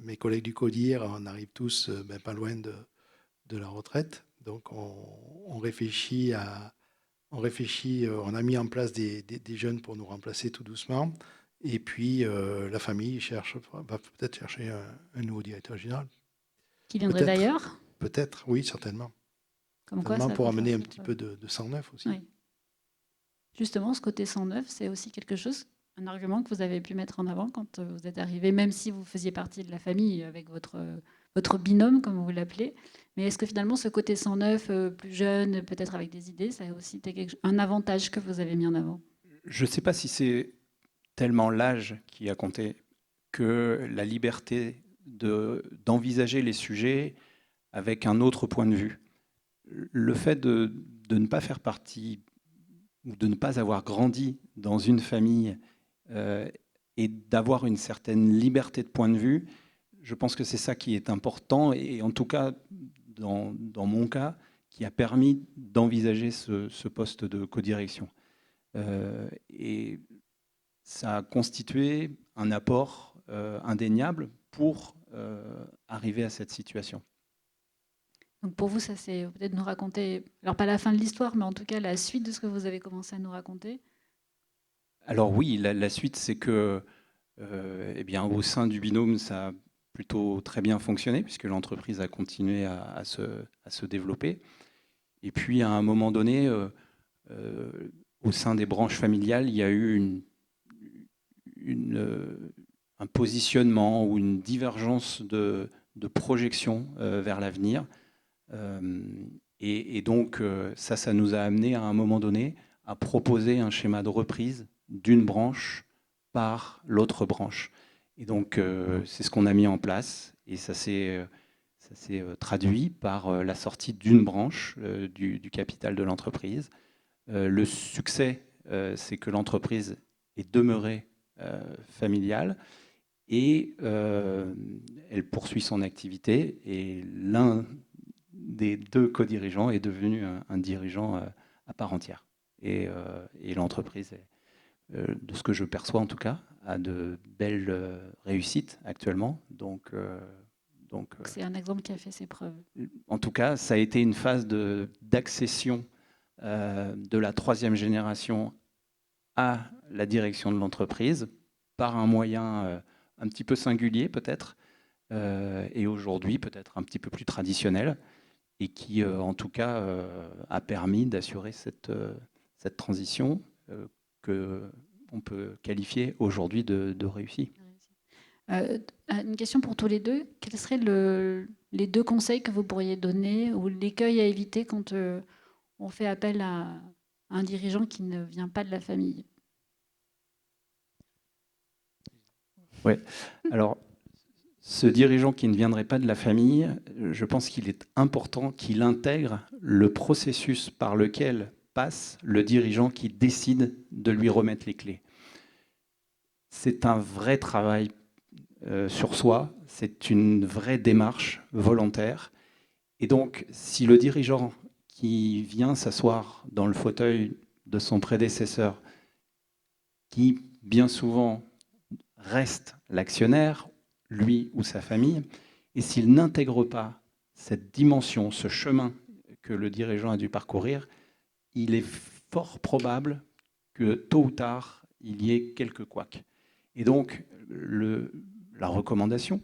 mes collègues du CODIR, on arrive tous pas loin de la retraite, donc on réfléchit, on a mis en place des jeunes pour nous remplacer tout doucement, et puis la famille va peut-être chercher un nouveau directeur général. Qui viendrait d'ailleurs? Peut-être, oui, certainement. Comme quoi, Certainement ça pour peut amener faire un ses petit preuves. peu de sang neuf aussi. Oui. Justement, ce côté 109, c'est aussi quelque chose, un argument que vous avez pu mettre en avant quand vous êtes arrivé, même si vous faisiez partie de la famille avec votre binôme, comme vous l'appelez. Mais est-ce que finalement, ce côté 109, plus jeune, peut-être avec des idées, ça a aussi été un avantage que vous avez mis en avant? Je ne sais pas si c'est tellement l'âge qui a compté que la liberté d'envisager les sujets avec un autre point de vue. Le fait de ne pas faire partie ou de ne pas avoir grandi dans une famille et d'avoir une certaine liberté de point de vue, je pense que c'est ça qui est important et en tout cas, dans mon cas, qui a permis d'envisager ce poste de codirection. Et ça a constitué un apport indéniable pour arriver à cette situation. Donc pour vous, ça c'est peut-être nous raconter, alors pas la fin de l'histoire, mais en tout cas la suite de ce que vous avez commencé à nous raconter. Alors oui, la suite, c'est que eh bien, au sein du binôme, ça a plutôt très bien fonctionné, puisque l'entreprise a continué à se développer. Et puis, à un moment donné, au sein des branches familiales, il y a eu un positionnement ou une divergence de projection vers l'avenir. Et donc, ça nous a amené à un moment donné à proposer un schéma de reprise d'une branche par l'autre branche. Et donc, c'est ce qu'on a mis en place et ça s'est traduit par la sortie d'une branche du capital de l'entreprise. Le succès, c'est que l'entreprise est demeurée familiale et elle poursuit son activité et l'un des deux co-dirigeants est devenu un dirigeant à part entière. Et l'entreprise, de ce que je perçois en tout cas, a de belles réussites actuellement. Donc C'est un exemple qui a fait ses preuves. En tout cas, ça a été une phase d'accession de la troisième génération à la direction de l'entreprise par un moyen un petit peu singulier peut-être, et aujourd'hui peut-être un petit peu plus traditionnel, et qui en tout cas a permis d'assurer cette transition qu'on peut qualifier aujourd'hui de réussie. Une question pour tous les deux. Quels seraient les deux conseils que vous pourriez donner ou l'écueil à éviter quand on fait appel à un dirigeant qui ne vient pas de la famille? Oui, alors ce dirigeant qui ne viendrait pas de la famille, je pense qu'il est important qu'il intègre le processus par lequel passe le dirigeant qui décide de lui remettre les clés. C'est un vrai travail sur soi, c'est une vraie démarche volontaire. Et donc, si le dirigeant qui vient s'asseoir dans le fauteuil de son prédécesseur, qui bien souvent reste l'actionnaire, lui ou sa famille, et s'il n'intègre pas cette dimension, ce chemin que le dirigeant a dû parcourir, il est fort probable que tôt ou tard, il y ait quelques couacs. Et donc, la recommandation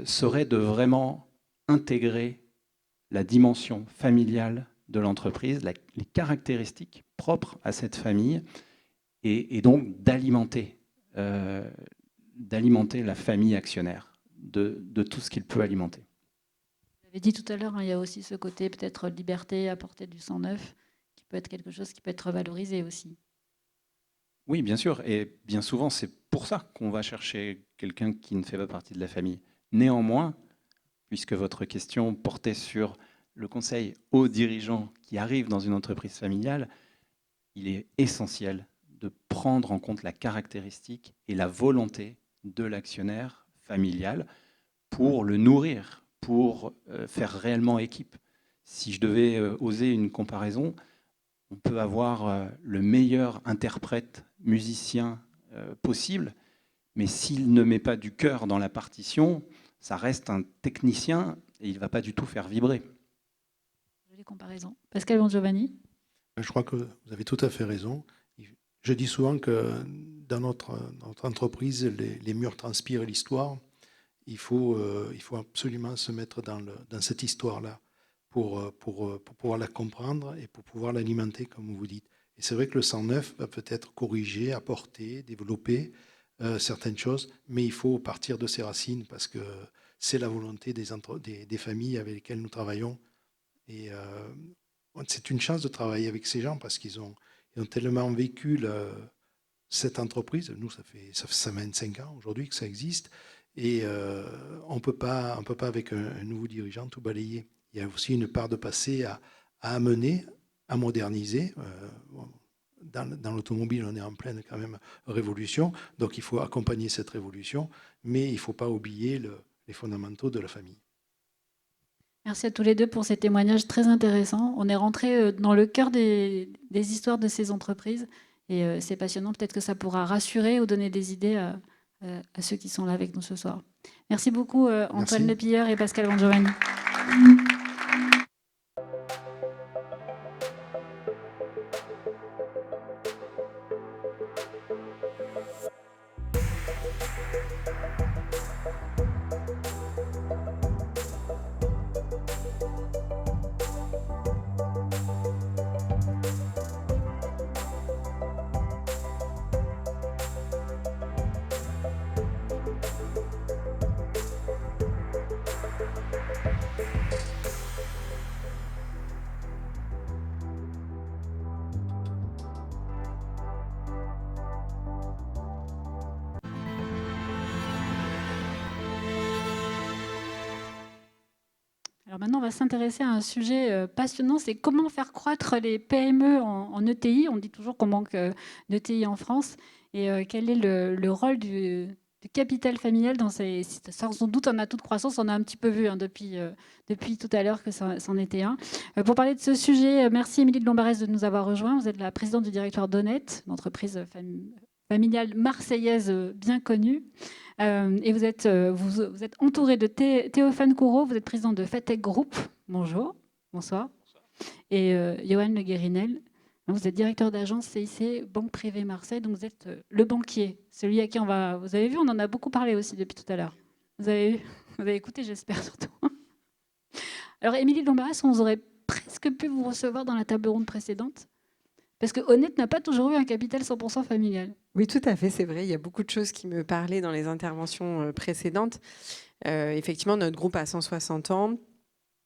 serait de vraiment intégrer la dimension familiale de l'entreprise, les caractéristiques propres à cette famille, et donc d'alimenter la famille actionnaire de tout ce qu'il peut alimenter. Vous avez dit tout à l'heure, il y a aussi ce côté peut-être liberté, apporter du sang neuf, qui peut être quelque chose qui peut être valorisé aussi. Oui, bien sûr. Et bien souvent, c'est pour ça qu'on va chercher quelqu'un qui ne fait pas partie de la famille. Néanmoins, puisque votre question portait sur le conseil aux dirigeants qui arrivent dans une entreprise familiale, il est essentiel de prendre en compte la caractéristique et la volonté de l'actionnaire familial pour le nourrir, pour faire réellement équipe. Si je devais oser une comparaison, on peut avoir le meilleur interprète, musicien possible, mais s'il ne met pas du cœur dans la partition, ça reste un technicien et il ne va pas du tout faire vibrer. Jolie comparaison. Pascal Bongiovanni. Je crois que vous avez tout à fait raison. Je dis souvent que dans notre entreprise, les murs transpirent l'histoire. Il faut absolument se mettre dans cette histoire-là pour pouvoir la comprendre et pour pouvoir l'alimenter, comme vous dites. Et c'est vrai que le 109 va peut-être corriger, apporter, développer certaines choses, mais il faut partir de ses racines parce que c'est la volonté des familles avec lesquelles nous travaillons. Et c'est une chance de travailler avec ces gens parce qu'ils ont tellement vécu cette entreprise. Nous, ça fait 25 ans aujourd'hui que ça existe. Et on ne peut pas avec un nouveau dirigeant tout balayer. Il y a aussi une part de passé à amener, à moderniser. Dans l'automobile, on est en pleine quand même révolution. Donc il faut accompagner cette révolution, mais il ne faut pas oublier les fondamentaux de la famille. Merci à tous les deux pour ces témoignages très intéressants. On est rentré dans le cœur des histoires de ces entreprises et c'est passionnant. Peut-être que ça pourra rassurer ou donner des idées à ceux qui sont là avec nous ce soir. Merci beaucoup Antoine Lepilleur et Pascal Bongiovanni. Alors maintenant, on va s'intéresser à un sujet passionnant, c'est comment faire croître les PME en ETI. On dit toujours qu'on manque d'ETI en France. Et quel est le rôle du capital familial dans ces... Sans doute, on a toute croissance, on a un petit peu vu depuis tout à l'heure que c'en était un. Pour parler de ce sujet, merci Émilie de Lombarès de nous avoir rejoints. Vous êtes la présidente du directoire d'Honnête, une entreprise familiale marseillaise bien connue. Et vous êtes entouré de Théophane Courreau, vous êtes président de Fatec Group. Bonjour, bonsoir. Et Johan Le Guérinel, vous êtes directeur d'agence CIC Banque Privée Marseille, donc vous êtes le banquier, celui à qui on va... Vous avez vu, on en a beaucoup parlé aussi depuis tout à l'heure. Vous avez écouté, j'espère surtout. Alors, Émilie de Lombarès, on aurait presque pu vous recevoir dans la table ronde précédente, parce que Honnête n'a pas toujours eu un capital 100% familial. Oui, tout à fait, c'est vrai. Il y a beaucoup de choses qui me parlaient dans les interventions précédentes. Effectivement, notre groupe a 160 ans.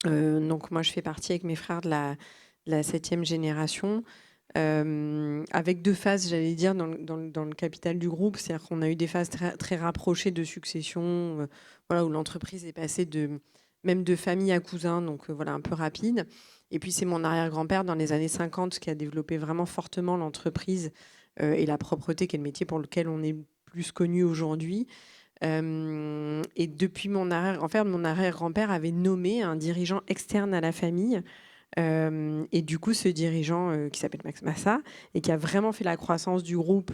Donc, moi, je fais partie avec mes frères de la 7e génération, avec 2 phases, j'allais dire, dans le capital du groupe. C'est-à-dire qu'on a eu des phases très, très rapprochées de succession, voilà, où l'entreprise est passée même de famille à cousin, donc voilà, un peu rapide. Et puis c'est mon arrière-grand-père dans les années 50 qui a développé vraiment fortement l'entreprise et la propreté, qui est le métier pour lequel on est plus connu aujourd'hui. Et depuis mon arrière-grand-père avait nommé un dirigeant externe à la famille. Et du coup, ce dirigeant qui s'appelle Max Massa et qui a vraiment fait la croissance du groupe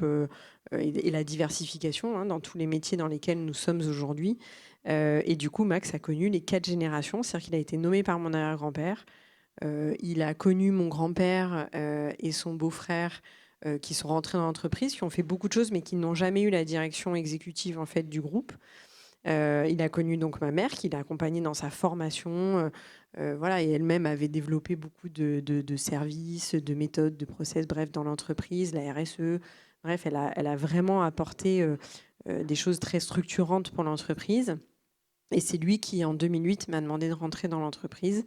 et la diversification dans tous les métiers dans lesquels nous sommes aujourd'hui. Et du coup, Max a connu les 4 générations, c'est-à-dire qu'il a été nommé par mon arrière-grand-père. Il a connu mon grand-père et son beau-frère qui sont rentrés dans l'entreprise, qui ont fait beaucoup de choses, mais qui n'ont jamais eu la direction exécutive en fait du groupe. Il a connu donc ma mère, qui l'a accompagnée dans sa formation, voilà, et elle-même avait développé beaucoup de services, de méthodes, de process, bref, dans l'entreprise, la RSE. Bref, elle a vraiment apporté des choses très structurantes pour l'entreprise. Et c'est lui qui, en 2008, m'a demandé de rentrer dans l'entreprise,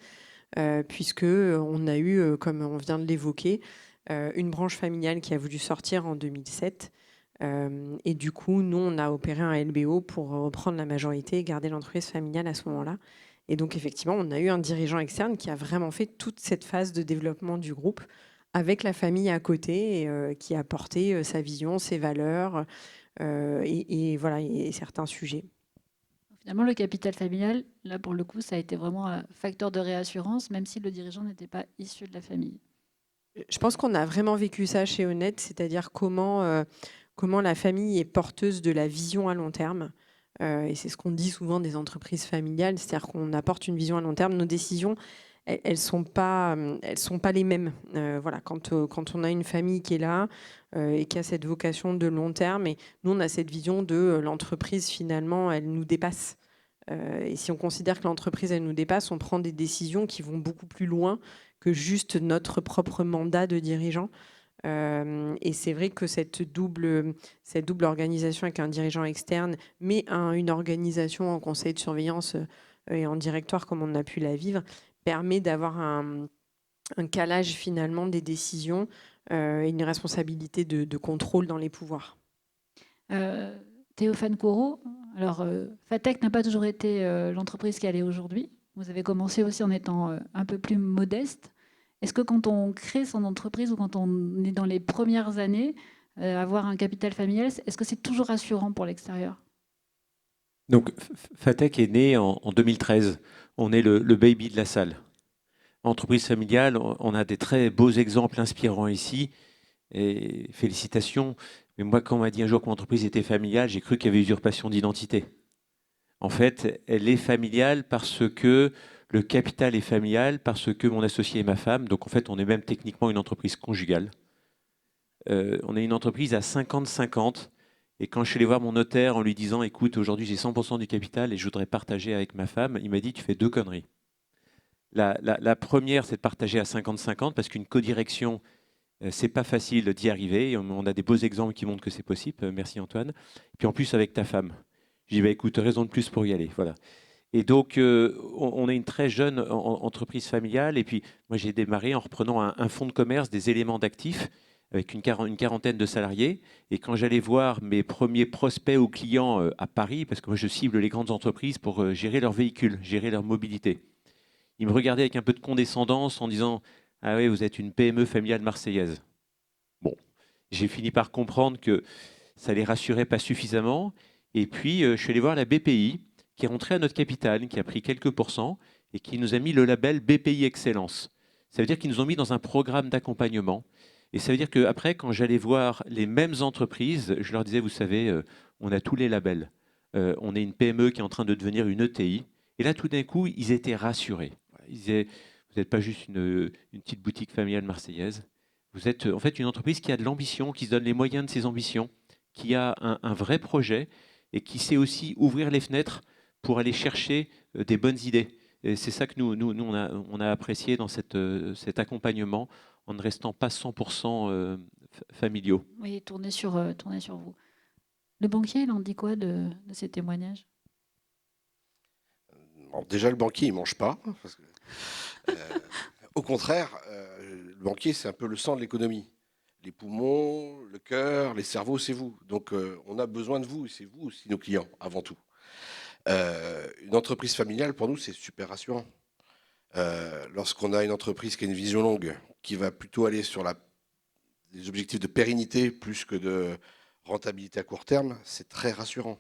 puisque on a eu, comme on vient de l'évoquer, une branche familiale qui a voulu sortir en 2007. Et du coup, nous, on a opéré un LBO pour reprendre la majorité et garder l'entreprise familiale à ce moment-là. Et donc, effectivement, on a eu un dirigeant externe qui a vraiment fait toute cette phase de développement du groupe avec la famille à côté et qui a apporté sa vision, ses valeurs et voilà, et certains sujets. Finalement, le capital familial, là, pour le coup, ça a été vraiment un facteur de réassurance, même si le dirigeant n'était pas issu de la famille. Je pense qu'on a vraiment vécu ça chez Honnête, c'est-à-dire comment la famille est porteuse de la vision à long terme. Et c'est ce qu'on dit souvent des entreprises familiales, c'est-à-dire qu'on apporte une vision à long terme. Nos décisions, elles sont pas les mêmes. Voilà, quand on a une famille qui est là et qui a cette vocation de long terme, et nous, on a cette vision de l'entreprise, finalement, elle nous dépasse. Et si on considère que l'entreprise, elle nous dépasse, on prend des décisions qui vont beaucoup plus loin que juste notre propre mandat de dirigeant. Et c'est vrai que cette double organisation avec un dirigeant externe, mais une organisation en conseil de surveillance et en directoire, comme on a pu la vivre, permet d'avoir un calage finalement des décisions et une responsabilité de contrôle dans les pouvoirs. Théophane Corot, alors Fatec n'a pas toujours été l'entreprise qu'elle est aujourd'hui. Vous avez commencé aussi en étant un peu plus modeste. Est-ce que quand on crée son entreprise ou quand on est dans les premières années, avoir un capital familial, est-ce que c'est toujours rassurant pour l'extérieur? Donc, Fatec est né en 2013. On est le baby de la salle. Entreprise familiale, on a des très beaux exemples inspirants ici. Et félicitations. Mais moi, quand on m'a dit un jour que mon entreprise était familiale, j'ai cru qu'il y avait usurpation d'identité. En fait, elle est familiale parce que le capital est familial, parce que mon associé est ma femme. Donc, en fait, on est même techniquement une entreprise conjugale. On est une entreprise à 50-50. Et quand je suis allé voir mon notaire en lui disant « Écoute, aujourd'hui, j'ai 100% du capital et je voudrais partager avec ma femme », il m'a dit « Tu fais 2 conneries. » La première, c'est de partager à 50-50 parce qu'une codirection, c'est pas facile d'y arriver. On a des beaux exemples qui montrent que c'est possible. Merci Antoine. Et puis en plus avec ta femme. Je dis bah, écoute, raison de plus pour y aller. Voilà. Et donc on est une très jeune entreprise familiale. Et puis moi j'ai démarré en reprenant un fonds de commerce, des éléments d'actifs avec une quarantaine de salariés. Et quand j'allais voir mes premiers prospects ou clients à Paris, parce que moi je cible les grandes entreprises pour gérer leurs véhicules, gérer leur mobilité, ils me regardaient avec un peu de condescendance en disant ah oui, vous êtes une PME familiale marseillaise. Bon, j'ai fini par comprendre que ça les rassurait pas suffisamment. Et puis, je suis allé voir la BPI, qui est rentrée à notre capital, qui a pris quelques pourcents et qui nous a mis le label BPI Excellence. Ça veut dire qu'ils nous ont mis dans un programme d'accompagnement. Et ça veut dire qu'après, quand j'allais voir les mêmes entreprises, je leur disais, vous savez, on a tous les labels. On est une PME qui est en train de devenir une ETI. Et là, tout d'un coup, ils étaient rassurés. Ils disaient, vous n'êtes pas juste une petite boutique familiale marseillaise. Vous êtes en fait une entreprise qui a de l'ambition, qui se donne les moyens de ses ambitions, qui a un vrai projet et qui sait aussi ouvrir les fenêtres pour aller chercher des bonnes idées. Et c'est ça que nous on a apprécié dans cet accompagnement en ne restant pas 100% familiaux. Oui, tourner sur vous. Le banquier, il en dit quoi de ces témoignages? Bon, déjà, le banquier, il ne mange pas. Parce que, au contraire, le banquier, c'est un peu le sang de l'économie. Les poumons, le cœur, les cerveaux, c'est vous. Donc, on a besoin de vous, et c'est vous aussi nos clients, avant tout. Une entreprise familiale, pour nous, c'est super rassurant. Lorsqu'on a une entreprise qui a une vision longue, qui va plutôt aller sur des objectifs de pérennité plus que de rentabilité à court terme, c'est très rassurant.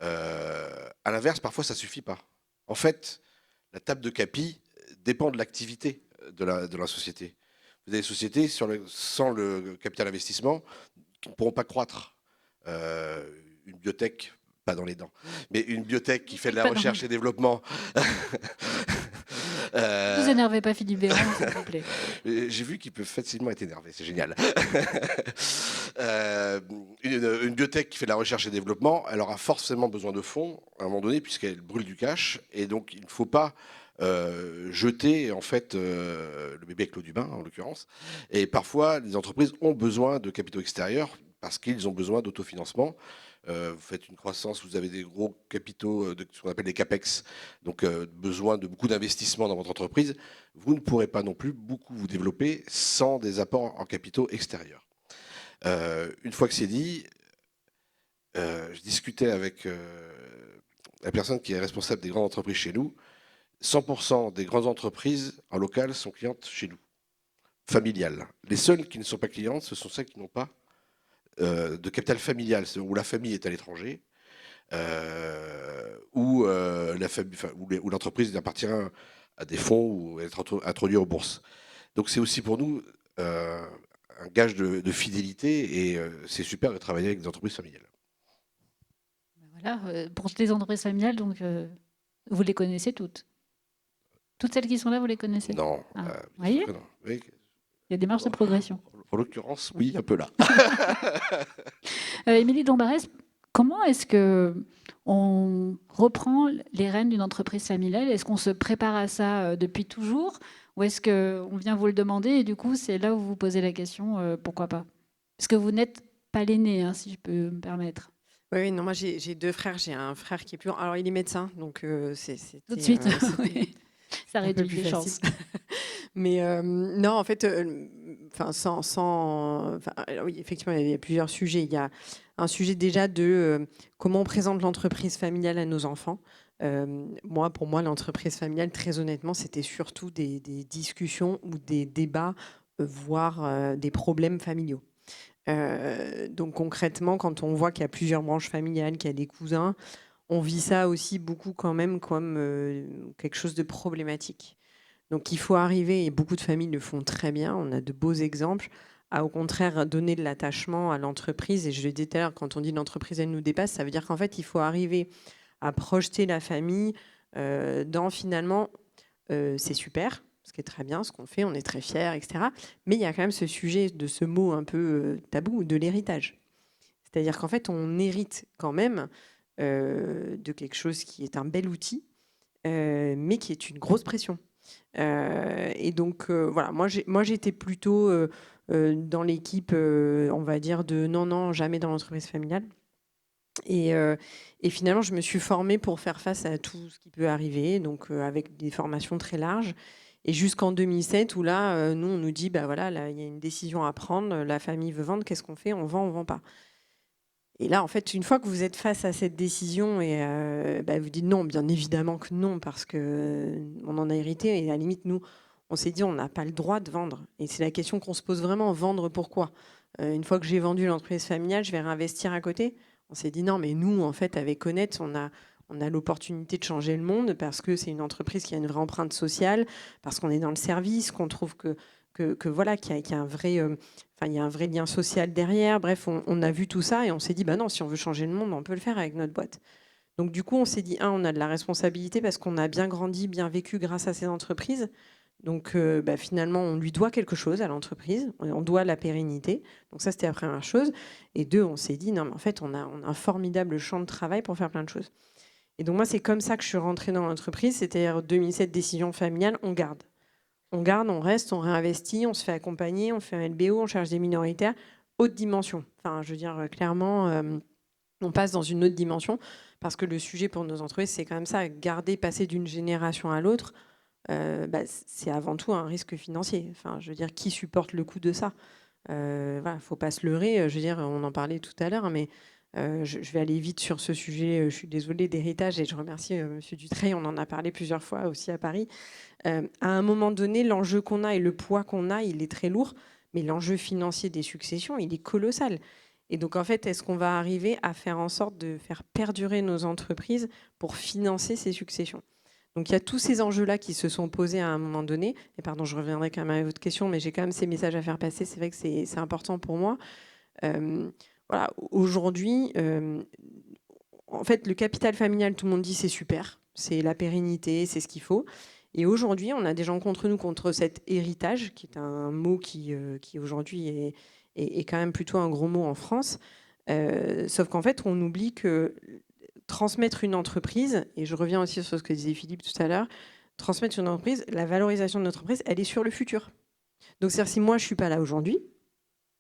À l'inverse, parfois, ça ne suffit pas. En fait, la table de capi dépend de l'activité de la société. Vous avez des sociétés sans le capital investissement qui ne pourront pas croître. Une biotech, pas dans les dents, mais une biotech qui fait de la recherche et développement. Ne vous énervez pas, Philippe Véran, s'il vous plaît. J'ai vu qu'il peut facilement être énervé, c'est génial. Une biotech qui fait de la recherche et développement, elle aura forcément besoin de fonds à un moment donné, puisqu'elle brûle du cash, et donc il ne faut pas jeter en fait le bébé avec l'eau du bain, en l'occurrence. Et parfois, les entreprises ont besoin de capitaux extérieurs parce qu'ils ont besoin d'autofinancement. Vous faites une croissance, vous avez des gros capitaux, ce qu'on appelle des CAPEX, donc besoin de beaucoup d'investissement dans votre entreprise. Vous ne pourrez pas non plus beaucoup vous développer sans des apports en capitaux extérieurs. Une fois que c'est dit, je discutais avec la personne qui est responsable des grandes entreprises chez nous. 100% des grandes entreprises en local sont clientes chez nous, familiales. Les seules qui ne sont pas clientes, ce sont celles qui n'ont pas de capital familial, où la famille est à l'étranger, où l'entreprise appartient à des fonds ou être introduite aux bourses. Donc c'est aussi pour nous un gage de fidélité et c'est super de travailler avec des entreprises familiales. Voilà, pour les entreprises familiales, donc, vous les connaissez toutes. Toutes celles qui sont là, vous les connaissez? Non. Vous voyez, non. Oui. il y a des marges de progression. En l'occurrence, oui, un peu là. Émilie Dombarès, comment est-ce qu'on reprend les rênes d'une entreprise familiale? Est-ce qu'on se prépare à ça depuis toujours? Ou est-ce qu'on vient vous le demander et du coup, c'est là où vous vous posez la question, pourquoi pas? Parce que vous n'êtes pas l'aîné, hein, si je peux me permettre. Oui, non, moi j'ai 2 frères. J'ai un frère qui est plus... Alors, il est médecin, donc c'était... Tout de suite, c'était oui. Ça un peu réduit plus les chances. facile. Mais non, en fait, oui, effectivement, il y a plusieurs sujets. Il y a un sujet déjà de comment on présente l'entreprise familiale à nos enfants. Pour moi, l'entreprise familiale, très honnêtement, c'était surtout des discussions ou des débats, voire des problèmes familiaux. Donc concrètement, quand on voit qu'il y a plusieurs branches familiales, qu'il y a des cousins, on vit ça aussi beaucoup quand même comme quelque chose de problématique. Donc il faut arriver, et beaucoup de familles le font très bien, on a de beaux exemples, à au contraire donner de l'attachement à l'entreprise. Et je le disais tout à l'heure, quand on dit l'entreprise, elle nous dépasse, ça veut dire qu'en fait, il faut arriver à projeter la famille dans finalement, c'est super, ce qui est très bien, ce qu'on fait, on est très fiers, etc. Mais il y a quand même ce sujet de ce mot un peu tabou, de l'héritage. C'est-à-dire qu'en fait, on hérite quand même de quelque chose qui est un bel outil, mais qui est une grosse pression. Et donc, voilà, moi j'étais plutôt dans l'équipe, on va dire, de non, jamais dans l'entreprise familiale. Et finalement, je me suis formée pour faire face à tout ce qui peut arriver, donc avec des formations très larges. Et jusqu'en 2007, où là, nous, on nous dit, bah voilà, là, il y a une décision à prendre, la famille veut vendre, qu'est-ce qu'on fait? On vend pas. Et là, en fait, une fois que vous êtes face à cette décision et vous dites non, bien évidemment que non, parce qu'on en a hérité. Et à la limite, nous, on s'est dit, on n'a pas le droit de vendre. Et c'est la question qu'on se pose vraiment, vendre pourquoi? Une fois que j'ai vendu l'entreprise familiale, je vais réinvestir à côté. On s'est dit non, mais nous, en fait, avec Honnête, on a l'opportunité de changer le monde parce que c'est une entreprise qui a une vraie empreinte sociale, parce qu'on est dans le service, qu'on trouve que voilà, qu'il y a un vrai... il y a un vrai lien social derrière. Bref, on a vu tout ça et on s'est dit, bah non, si on veut changer le monde, on peut le faire avec notre boîte. Donc du coup, on s'est dit, on a de la responsabilité parce qu'on a bien grandi, bien vécu grâce à ces entreprises. Donc finalement, on lui doit quelque chose à l'entreprise, on doit la pérennité. Donc ça, c'était la première chose. Et 2, on s'est dit, non, mais en fait, on a un formidable champ de travail pour faire plein de choses. Et donc moi, c'est comme ça que je suis rentrée dans l'entreprise. C'est-à-dire 2007, décision familiale, on garde. On garde, on reste, on réinvestit, on se fait accompagner, on fait un LBO, on cherche des minoritaires. Haute dimension. Enfin, je veux dire, clairement, on passe dans une autre dimension parce que le sujet pour nos entreprises, c'est quand même ça. Garder, passer d'une génération à l'autre, c'est avant tout un risque financier. Enfin, je veux dire, qui supporte le coût de ça? Voilà, faut pas se leurrer. Je veux dire, on en parlait tout à l'heure, mais Je vais aller vite sur ce sujet, je suis désolée, d'héritage, et je remercie Monsieur Dutreil, on en a parlé plusieurs fois aussi à Paris. À un moment donné, l'enjeu qu'on a et le poids qu'on a, il est très lourd, mais l'enjeu financier des successions, il est colossal. Et donc, en fait, est-ce qu'on va arriver à faire en sorte de faire perdurer nos entreprises pour financer ces successions ? Donc, il y a tous ces enjeux-là qui se sont posés à un moment donné. Et pardon, je reviendrai quand même à votre question, mais j'ai quand même ces messages à faire passer. C'est vrai que c'est important pour moi. Voilà, aujourd'hui, en fait, le capital familial, tout le monde dit c'est super, c'est la pérennité, c'est ce qu'il faut. Et aujourd'hui, on a des gens contre nous, contre cet héritage, qui est un mot qui aujourd'hui est quand même plutôt un gros mot en France. Sauf qu'en fait, on oublie que transmettre une entreprise, et je reviens aussi sur ce que disait Philippe tout à l'heure, transmettre une entreprise, la valorisation de notre entreprise, elle est sur le futur. Donc, c'est-à-dire, si moi, je ne suis pas là aujourd'hui,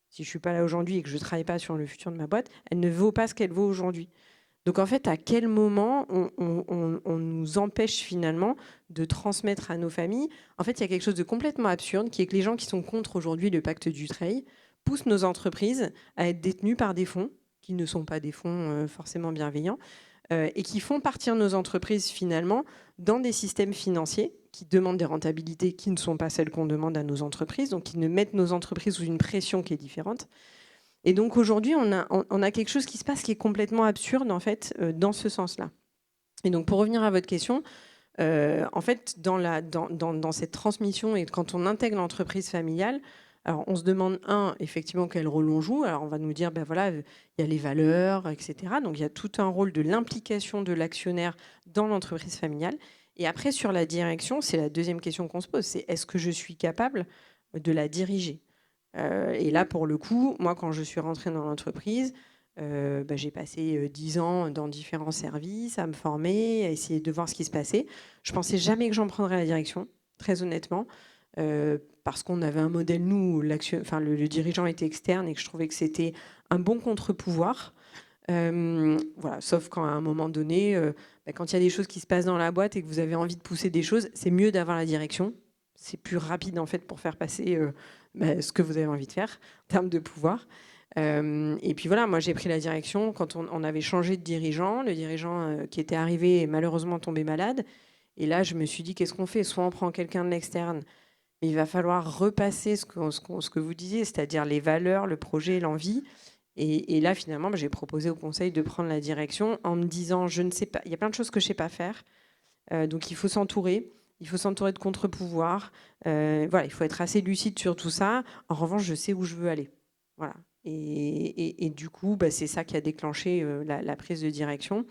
si je ne suis pas là aujourd'hui et que je ne travaille pas sur le futur de ma boîte, elle ne vaut pas ce qu'elle vaut aujourd'hui. Donc en fait, à quel moment on nous empêche finalement de transmettre à nos familles ? En fait, il y a quelque chose de complètement absurde, qui est que les gens qui sont contre aujourd'hui le pacte Dutreil poussent nos entreprises à être détenues par des fonds, qui ne sont pas des fonds forcément bienveillants, et qui font partir nos entreprises finalement dans des systèmes financiers qui demandent des rentabilités qui ne sont pas celles qu'on demande à nos entreprises, donc qui ne mettent nos entreprises sous une pression qui est différente. Et donc aujourd'hui, on a quelque chose qui se passe qui est complètement absurde en fait dans ce sens-là. Et donc pour revenir à votre question, en fait dans cette transmission et quand on intègre l'entreprise familiale, alors on se demande effectivement quel rôle on joue. Alors on va nous dire ben voilà, il y a les valeurs, etc. Donc il y a tout un rôle de l'implication de l'actionnaire dans l'entreprise familiale. Et après sur la direction, c'est la deuxième question qu'on se pose, c'est est-ce que je suis capable de la diriger ? Et là, pour le coup, moi, quand je suis rentrée dans l'entreprise, j'ai passé 10 ans dans différents services, à me former, à essayer de voir ce qui se passait. Je pensais jamais que j'en prendrais la direction, très honnêtement, parce qu'on avait un modèle, nous, où le dirigeant était externe et que je trouvais que c'était un bon contre-pouvoir. Voilà, sauf quand à un moment donné, quand il y a des choses qui se passent dans la boîte et que vous avez envie de pousser des choses, c'est mieux d'avoir la direction. C'est plus rapide en fait pour faire passer ce que vous avez envie de faire en termes de pouvoir. Et puis voilà, moi j'ai pris la direction quand on avait changé de dirigeant. Le dirigeant qui était arrivé est malheureusement tombé malade. Et là, je me suis dit, qu'est-ce qu'on fait ? Soit on prend quelqu'un de l'externe, mais il va falloir repasser ce que vous disiez, c'est-à-dire les valeurs, le projet, l'envie. Et là, finalement, j'ai proposé au conseil de prendre la direction en me disant, je ne sais pas, il y a plein de choses que je ne sais pas faire. Donc il faut s'entourer. Il faut s'entourer de contre-pouvoirs. Voilà, il faut être assez lucide sur tout ça. En revanche, je sais où je veux aller. Voilà. Et du coup, c'est ça qui a déclenché la prise de direction.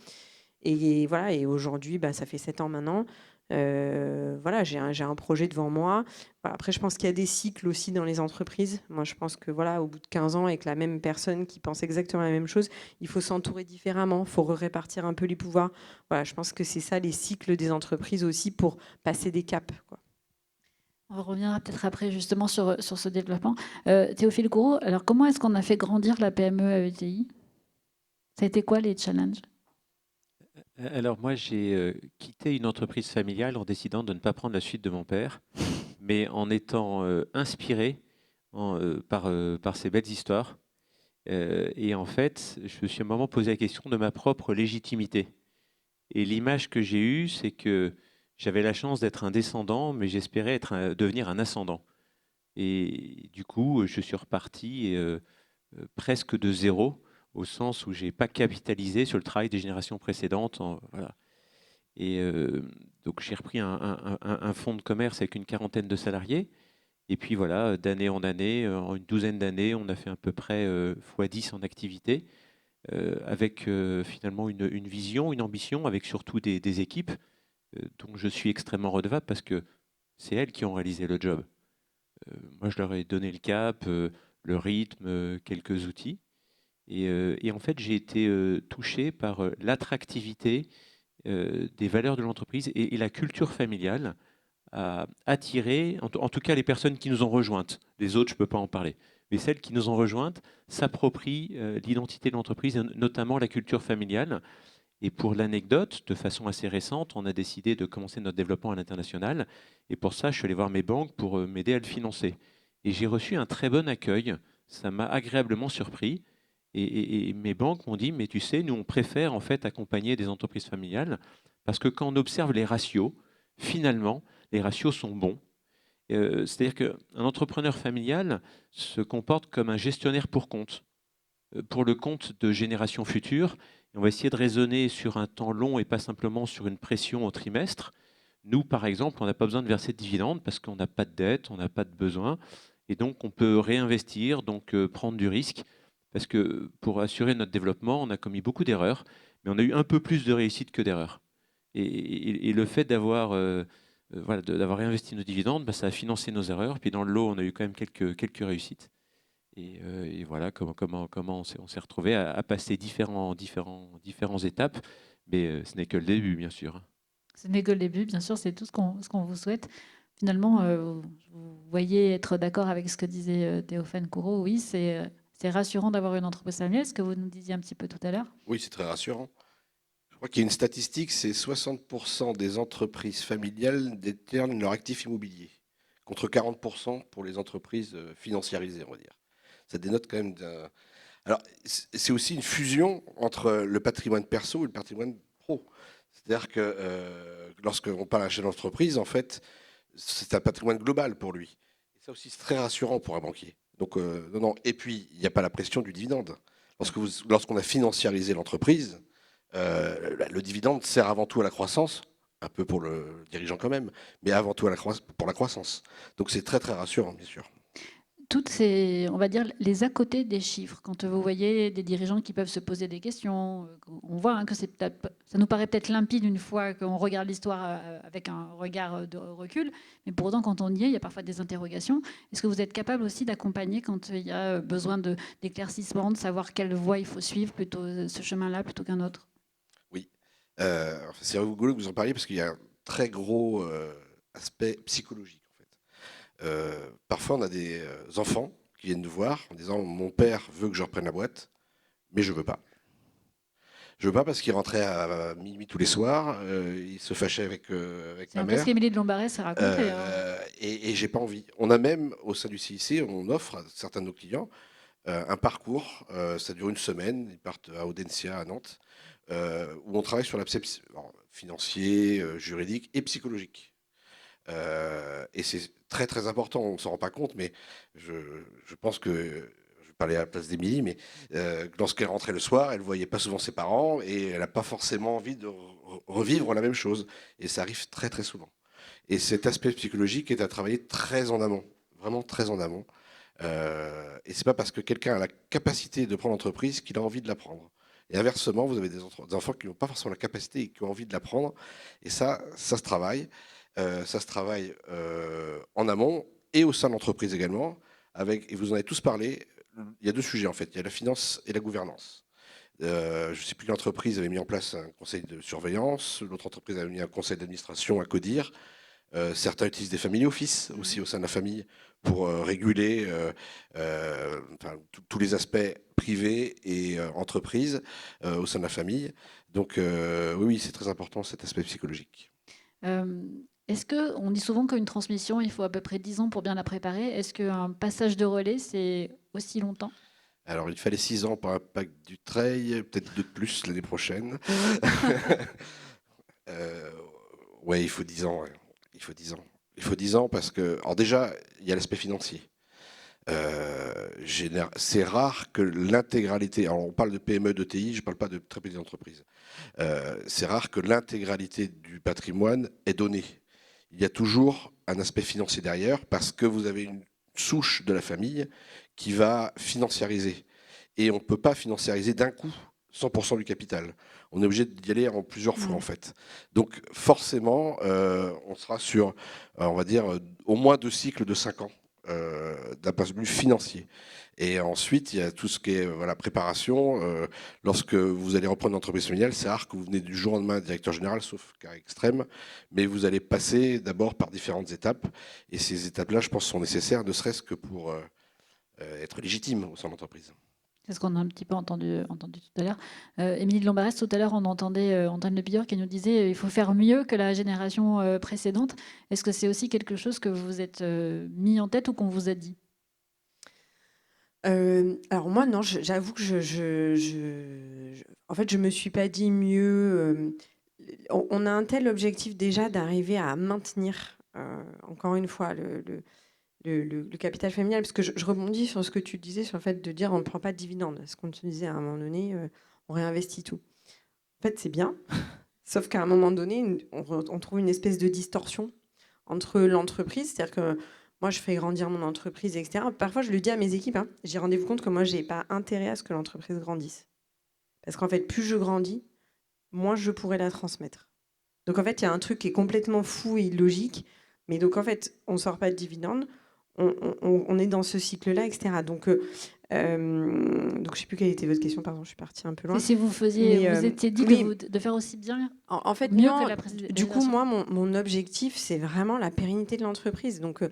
Et voilà. Et aujourd'hui, ça fait 7 ans maintenant. Voilà, j'ai un projet devant moi. Voilà, après, je pense qu'il y a des cycles aussi dans les entreprises. Moi, je pense que voilà, au bout de 15 ans, avec la même personne qui pense exactement la même chose, il faut s'entourer différemment, il faut répartir un peu les pouvoirs. Voilà, je pense que c'est ça les cycles des entreprises aussi pour passer des caps, quoi. On reviendra peut-être après justement sur ce développement. Théophile Gouraud, alors comment est-ce qu'on a fait grandir la PME à ETI ? Ça a été quoi les challenges ? Alors moi, j'ai quitté une entreprise familiale en décidant de ne pas prendre la suite de mon père, mais en étant inspiré par ces belles histoires. Et en fait, je me suis à un moment posé la question de ma propre légitimité. Et l'image que j'ai eue, c'est que j'avais la chance d'être un descendant, mais j'espérais devenir un ascendant. Et du coup, je suis reparti presque de zéro, au sens où je n'ai pas capitalisé sur le travail des générations précédentes. Voilà. Et donc, j'ai repris un fonds de commerce avec une quarantaine de salariés. Et puis voilà, d'année en année, en une douzaine d'années, on a fait à peu près x10 en activité, avec finalement une vision, une ambition, avec surtout des équipes dont je suis extrêmement redevable parce que c'est elles qui ont réalisé le job. Moi, je leur ai donné le cap, le rythme, quelques outils. Et en fait, j'ai été touché par l'attractivité des valeurs de l'entreprise et la culture familiale à attirer, en tout cas les personnes qui nous ont rejointes. Les autres, je ne peux pas en parler. Mais celles qui nous ont rejointes s'approprient l'identité de l'entreprise, notamment la culture familiale. Et pour l'anecdote, de façon assez récente, on a décidé de commencer notre développement à l'international. Et pour ça, je suis allé voir mes banques pour m'aider à le financer. Et j'ai reçu un très bon accueil. Ça m'a agréablement surpris. Et mes banques m'ont dit, mais tu sais, nous, on préfère en fait accompagner des entreprises familiales parce que quand on observe les ratios, finalement, les ratios sont bons. C'est-à-dire qu'un entrepreneur familial se comporte comme un gestionnaire pour le compte de générations futures. Et on va essayer de raisonner sur un temps long et pas simplement sur une pression au trimestre. Nous, par exemple, on n'a pas besoin de verser de dividendes parce qu'on n'a pas de dette, on n'a pas de besoin. Et donc, on peut réinvestir, donc prendre du risque. Parce que pour assurer notre développement, on a commis beaucoup d'erreurs, mais on a eu un peu plus de réussite que d'erreurs. Et le fait d'avoir voilà, d'avoir réinvesti nos dividendes, bah, ça a financé nos erreurs. Puis dans le lot, on a eu quand même quelques réussites. Et voilà comment on s'est retrouvé à passer différentes étapes. Mais ce n'est que le début, bien sûr. Ce n'est que le début, bien sûr, c'est tout ce qu'on vous souhaite. Finalement, vous voyez être d'accord avec ce que disait Théophane Courreau. Oui, c'est rassurant d'avoir une entreprise familiale, ce que vous nous disiez un petit peu tout à l'heure. Oui, c'est très rassurant. Je crois qu'il y a une statistique, c'est 60% des entreprises familiales détiennent leur actif immobilier, contre 40% pour les entreprises financiarisées, on va dire. Ça dénote quand même d'un... Alors, c'est aussi une fusion entre le patrimoine perso et le patrimoine pro. C'est-à-dire que lorsqu'on parle à un chef d'entreprise, en fait, c'est un patrimoine global pour lui. Et ça aussi, c'est très rassurant pour un banquier. Donc, non, non. Et puis, il n'y a pas la pression du dividende. Lorsqu'on a financiarisé l'entreprise, le dividende sert avant tout à la croissance, un peu pour le dirigeant quand même, mais avant tout pour la croissance. Donc, c'est très, très rassurant, bien sûr. Toutes ces, on va dire, les à côté des chiffres. Quand vous voyez des dirigeants qui peuvent se poser des questions, on voit que ça nous paraît peut-être limpide une fois qu'on regarde l'histoire avec un regard de recul, mais pour autant, quand on y est, il y a parfois des interrogations. Est-ce que vous êtes capable aussi d'accompagner quand il y a besoin d'éclaircissement, de savoir quelle voie il faut suivre, plutôt ce chemin-là plutôt qu'un autre? Oui. C'est rigolo que vous en parliez parce qu'il y a un très gros aspect psychologique. Parfois, on a des enfants qui viennent nous voir en disant « Mon père veut que je reprenne la boîte, mais je ne veux pas. Je ne veux pas parce qu'il rentrait à minuit tous les soirs, il se fâchait avec C'est ma un peu ce mère. qu'Émilie de Lombarès a raconté. Et j'ai pas envie. On a même, au sein du CIC, on offre à certains de nos clients un parcours, ça dure une semaine, ils partent à Audencia, à Nantes, où on travaille sur l'aspect financier, juridique et psychologique. Et c'est très très important, on ne s'en rend pas compte, mais je pense que, je vais parler à la place d'Émilie, mais lorsqu'elle rentrait le soir, elle ne voyait pas souvent ses parents et elle n'a pas forcément envie de revivre la même chose. Et ça arrive très très souvent. Et cet aspect psychologique est à travailler très en amont, vraiment très en amont. Et c'est pas parce que quelqu'un a la capacité de prendre l'entreprise qu'il a envie de la prendre. Et inversement, vous avez des enfants qui n'ont pas forcément la capacité et qui ont envie de la prendre. Et ça se travaille. Ça se travaille en amont et au sein de l'entreprise également. Et vous en avez tous parlé, il y a deux sujets en fait. Il y a la finance et la gouvernance. Je ne sais plus quelle entreprise avait mis en place un conseil de surveillance. L'autre entreprise avait mis un conseil d'administration à CODIR. Certains utilisent des family office aussi au sein de la famille pour réguler tous les aspects privés et entreprises au sein de la famille. Donc oui, c'est très important cet aspect psychologique. Est-ce qu'on dit souvent qu'une transmission, il faut à peu près 10 ans pour bien la préparer? Est-ce qu'un passage de relais, c'est aussi longtemps? Alors, il fallait 6 ans pour un pack du trail, peut-être 2 de plus l'année prochaine. Ouais, il faut 10 ans. Ouais. Il faut 10 ans. Il faut 10 ans parce que, alors déjà, il y a l'aspect financier. C'est rare que l'intégralité, alors on parle de PME, de TI, je ne parle pas de très petites entreprises. C'est rare que l'intégralité du patrimoine est donnée. Il y a toujours un aspect financier derrière parce que vous avez une souche de la famille qui va financiariser. Et on ne peut pas financiariser d'un coup 100% du capital. On est obligé d'y aller en plusieurs fois, en fait. Donc, forcément, on sera sur, on va dire, au moins 2 cycles de 5 ans d'un point de vue financier. Et ensuite, il y a tout ce qui est préparation. Lorsque vous allez reprendre une entreprise familiale, c'est rare que vous venez du jour au lendemain directeur général, sauf cas extrême, mais vous allez passer d'abord par différentes étapes. Et ces étapes-là, je pense, sont nécessaires, ne serait-ce que pour être légitime au sein de l'entreprise. C'est ce qu'on a un petit peu entendu tout à l'heure. Émilie de Lombarès, tout à l'heure, on entendait Antoine Le Billeur qui nous disait il faut faire mieux que la génération précédente. Est-ce que c'est aussi quelque chose que vous vous êtes mis en tête ou qu'on vous a dit? Alors moi, non, j'avoue que en fait, je me suis pas dit mieux. On a un tel objectif déjà d'arriver à maintenir, encore une fois, le capital familial, parce que je rebondis sur ce que tu disais, sur le fait de dire on ne prend pas de dividendes. Ce qu'on te disait à un moment donné, on réinvestit tout. En fait, c'est bien, sauf qu'à un moment donné, on trouve une espèce de distorsion entre l'entreprise, c'est-à-dire que moi, je fais grandir mon entreprise, etc. Parfois, je le dis à mes équipes, hein, j'ai rendez-vous compte que moi, je n'ai pas intérêt à ce que l'entreprise grandisse. Parce qu'en fait, plus je grandis, moins je pourrais la transmettre. Donc, en fait, il y a un truc qui est complètement fou et illogique. Mais donc, en fait, on ne sort pas de dividendes, on est dans ce cycle-là, etc. Donc, je ne sais plus quelle était votre question, pardon, je suis partie un peu loin. Si vous faisiez, vous étiez dit oui. de faire aussi bien, en fait, mieux non, que la présidente. du coup, moi, mon objectif, c'est vraiment la pérennité de l'entreprise. Donc,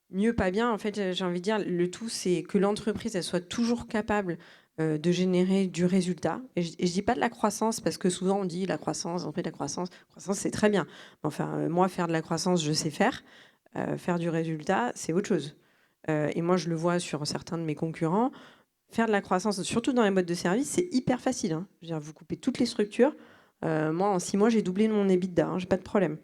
mieux, pas bien. En fait, j'ai envie de dire, le tout, c'est que l'entreprise, elle soit toujours capable de générer du résultat. Et je dis pas de la croissance, parce que souvent, on dit la croissance, on fait de la croissance. La croissance, c'est très bien. Enfin, moi, faire de la croissance, je sais faire. Faire du résultat, c'est autre chose. Et moi, je le vois sur certains de mes concurrents. Faire de la croissance, surtout dans les boîtes de service, c'est hyper facile. Hein. Je veux dire, vous coupez toutes les structures. Moi, en 6 mois, j'ai doublé mon EBITDA. Hein, j'ai pas de problème.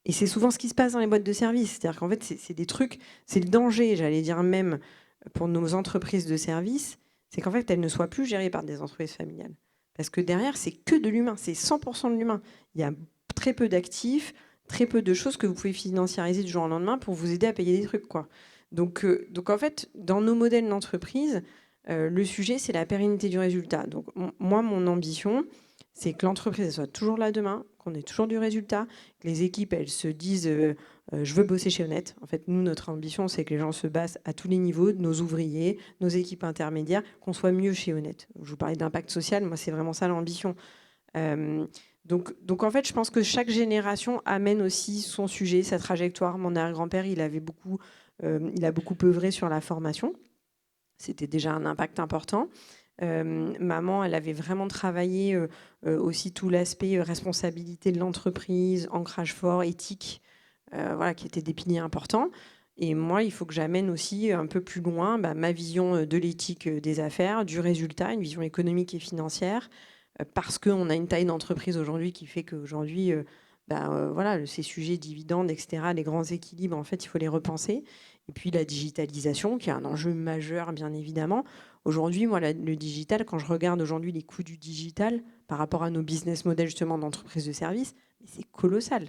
Et c'est souvent ce qui se passe dans les boîtes de service. C'est-à-dire qu'en fait, c'est des trucs, c'est le danger, j'allais dire même pour nos entreprises de service, c'est qu'en fait, elles ne soient plus gérées par des entreprises familiales. Parce que derrière, c'est que de l'humain, c'est 100% de l'humain. Il y a très peu d'actifs, très peu de choses que vous pouvez financiariser du jour au lendemain pour vous aider à payer des trucs, quoi. Donc en fait, dans nos modèles d'entreprise, le sujet, c'est la pérennité du résultat. Donc moi, mon ambition, c'est que l'entreprise soit toujours là demain, qu'on ait toujours du résultat, que les équipes, elles se disent je veux bosser chez Honnête. En fait, nous, notre ambition, c'est que les gens se bassent à tous les niveaux, nos ouvriers, nos équipes intermédiaires, qu'on soit mieux chez Honnête. Je vous parlais d'impact social, moi, c'est vraiment ça l'ambition. Donc, en fait, je pense que chaque génération amène aussi son sujet, sa trajectoire. Mon arrière-grand-père, il a beaucoup œuvré sur la formation. C'était déjà un impact important. Maman, elle avait vraiment travaillé aussi tout l'aspect responsabilité de l'entreprise, ancrage fort, éthique, voilà, qui étaient des piliers importants. Et moi, il faut que j'amène aussi un peu plus loin ma vision de l'éthique des affaires, du résultat, une vision économique et financière, parce qu'on a une taille d'entreprise aujourd'hui qui fait qu'aujourd'hui, voilà, ces sujets dividendes, etc., les grands équilibres, en fait, il faut les repenser. Et puis la digitalisation, qui est un enjeu majeur, bien évidemment. Aujourd'hui, moi, le digital, quand je regarde aujourd'hui les coûts du digital par rapport à nos business models justement d'entreprise de services, c'est colossal.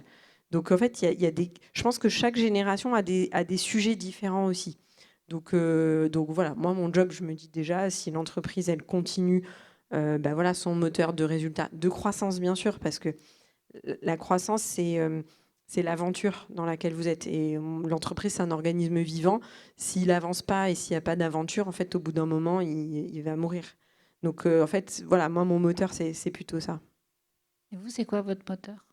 Donc en fait, je pense que chaque génération a des sujets différents aussi. Donc voilà, moi, mon job, je me dis déjà, si l'entreprise, elle continue voilà, son moteur de résultat, de croissance, bien sûr, parce que la croissance, c'est l'aventure dans laquelle vous êtes. Et l'entreprise, c'est un organisme vivant. S'il n'avance pas et s'il n'y a pas d'aventure, en fait, au bout d'un moment, il va mourir. Donc, en fait, voilà, moi, mon moteur, c'est plutôt ça. Et vous, c'est quoi votre moteur?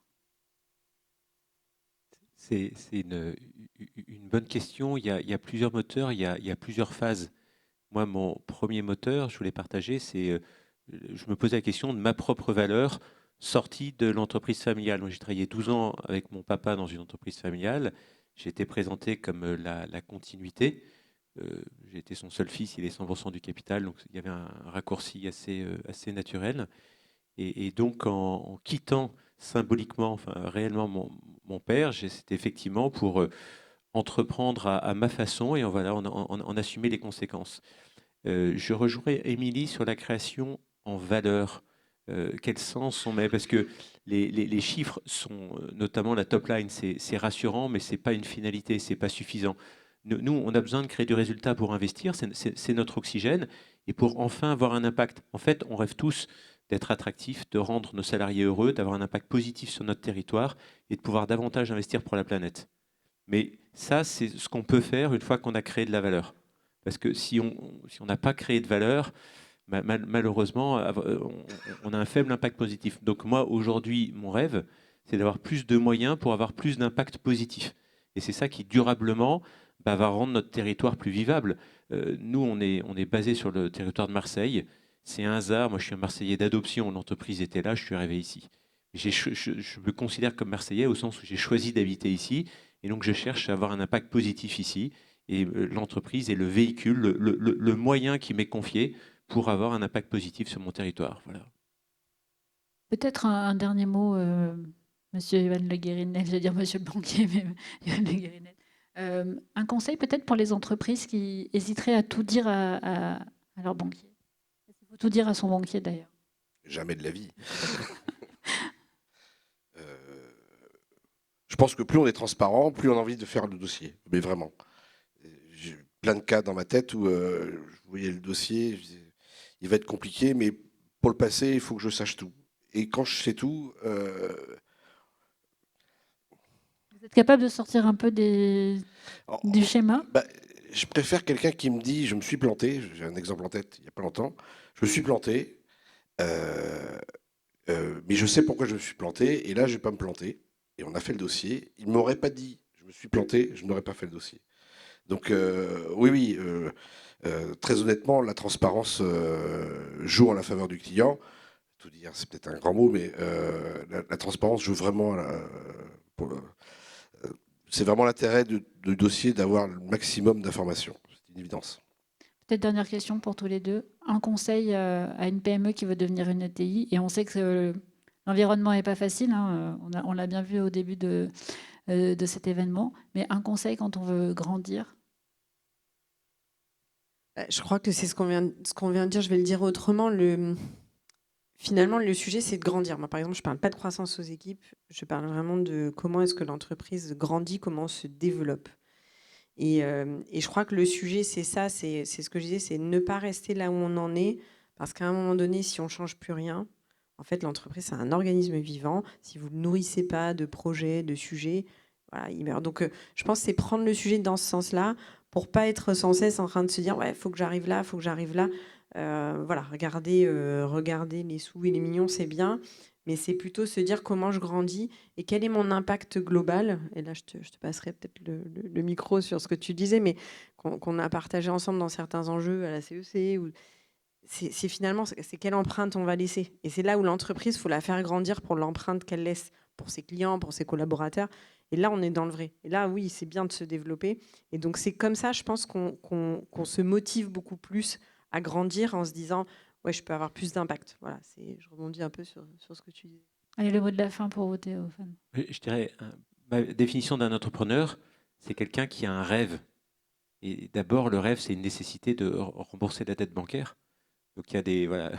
C'est une bonne question. Il y a plusieurs moteurs, il y a plusieurs phases. Moi, mon premier moteur, je voulais partager, c'est je me posais la question de ma propre valeur sortie de l'entreprise familiale. Moi, j'ai travaillé 12 ans avec mon papa dans une entreprise familiale. J'ai été présenté comme la continuité. J'ai été son seul fils, il est 100% du capital, donc il y avait un raccourci assez naturel. Et donc, en quittant symboliquement, enfin réellement mon père, c'était effectivement pour entreprendre à ma façon et voilà, on assumait les conséquences. Je rejoindrai Émilie sur la création en valeur. Quel sens on met? Parce que les chiffres sont, notamment la top line, c'est rassurant, mais ce n'est pas une finalité, ce n'est pas suffisant. Nous, on a besoin de créer du résultat pour investir, c'est notre oxygène, et pour enfin avoir un impact. En fait, on rêve tous d'être attractifs, de rendre nos salariés heureux, d'avoir un impact positif sur notre territoire et de pouvoir davantage investir pour la planète. Mais ça, c'est ce qu'on peut faire une fois qu'on a créé de la valeur. Parce que si on n'a pas créé de valeur, malheureusement, on a un faible impact positif. Donc moi, aujourd'hui, mon rêve, c'est d'avoir plus de moyens pour avoir plus d'impact positif. Et c'est ça qui, durablement, va rendre notre territoire plus vivable. Nous, on est basé sur le territoire de Marseille. C'est un hasard. Moi, je suis un Marseillais d'adoption. L'entreprise était là, je suis arrivé ici. Je me considère comme Marseillais au sens où j'ai choisi d'habiter ici. Et donc, je cherche à avoir un impact positif ici. Et l'entreprise est le véhicule, le moyen qui m'est confié pour avoir un impact positif sur mon territoire. Voilà. Peut-être un dernier mot, Monsieur Yoann Le Guérinel, je vais dire Monsieur le banquier, mais Yoann Le Guérinel. Un conseil peut-être pour les entreprises qui hésiteraient à tout dire à leur banquier. Il faut tout dire à son banquier d'ailleurs. Jamais de la vie. Je pense que plus on est transparent, plus on a envie de faire le dossier. Mais vraiment. J'ai plein de cas dans ma tête où je voyais le dossier, je disais, il va être compliqué, mais pour le passer, il faut que je sache tout. Et quand je sais tout... Vous êtes capable de sortir un peu du schéma? Je préfère quelqu'un qui me dit, je me suis planté, j'ai un exemple en tête il n'y a pas longtemps, je me suis planté, mais je sais pourquoi je me suis planté, et là je ne vais pas me planter. Et on a fait le dossier. Il ne m'aurait pas dit, je me suis planté, je n'aurais pas fait le dossier. Donc oui, très honnêtement, la transparence joue en la faveur du client. Tout dire, c'est peut-être un grand mot, mais la transparence joue vraiment c'est vraiment l'intérêt du dossier d'avoir le maximum d'informations. C'est une évidence. Peut-être dernière question pour tous les deux. Un conseil à une PME qui veut devenir une ETI, et on sait que l'environnement n'est pas facile, hein, on l'a bien vu au début de cet événement, mais un conseil quand on veut grandir? Je crois que c'est ce qu'on vient de dire, je vais le dire autrement. Finalement, le sujet, c'est de grandir. Moi, par exemple, je ne parle pas de croissance aux équipes, je parle vraiment de comment est-ce que l'entreprise grandit, comment se développe. Et je crois que le sujet, c'est ça, c'est ce que je disais, c'est ne pas rester là où on en est, parce qu'à un moment donné, si on ne change plus rien, en fait, l'entreprise, c'est un organisme vivant. Si vous ne le nourrissez pas de projets, de sujets, voilà, il meurt. Donc, je pense que c'est prendre le sujet dans ce sens-là, pour pas être sans cesse en train de se dire, ouais, il faut que j'arrive là, il faut que j'arrive là. Voilà, regarder les sous et les millions, c'est bien, mais c'est plutôt se dire comment je grandis et quel est mon impact global. Et là, je te passerai peut-être le micro sur ce que tu disais, mais qu'on a partagé ensemble dans certains enjeux à la CEC. C'est finalement, c'est quelle empreinte on va laisser. Et c'est là où l'entreprise, il faut la faire grandir pour l'empreinte qu'elle laisse pour ses clients, pour ses collaborateurs. Et là, on est dans le vrai. Et là, oui, c'est bien de se développer. Et donc, c'est comme ça, je pense qu'on se motive beaucoup plus à grandir en se disant ouais, je peux avoir plus d'impact. Voilà, je rebondis un peu sur ce que tu dis. Allez, le mot de la fin pour vous, Théophane. Je dirais, ma définition d'un entrepreneur, c'est quelqu'un qui a un rêve. Et d'abord, le rêve, c'est une nécessité de rembourser la dette bancaire. Donc il y a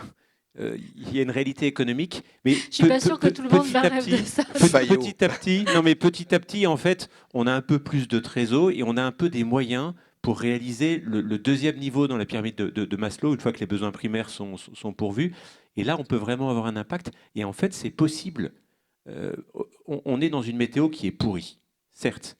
il y a une réalité économique, mais je suis pas sûre que tout le monde rêve de ça. Petit à petit, en fait, on a un peu plus de trésor et on a un peu des moyens pour réaliser le deuxième niveau dans la pyramide de Maslow, une fois que les besoins primaires sont pourvus. Et là, on peut vraiment avoir un impact. Et en fait, c'est possible. On est dans une météo qui est pourrie, certes.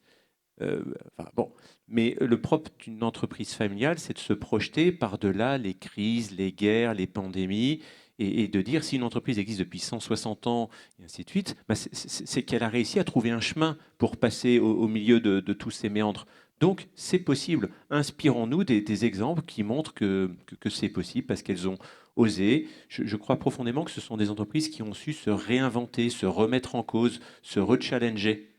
Mais le propre d'une entreprise familiale, c'est de se projeter par-delà les crises, les guerres, les pandémies, et de dire si une entreprise existe depuis 160 ans, et ainsi de suite, c'est qu'elle a réussi à trouver un chemin pour passer au milieu de tous ces méandres. Donc, c'est possible. Inspirons-nous des exemples qui montrent que c'est possible parce qu'elles ont osé. Je crois profondément que ce sont des entreprises qui ont su se réinventer, se remettre en cause, se rechallenger.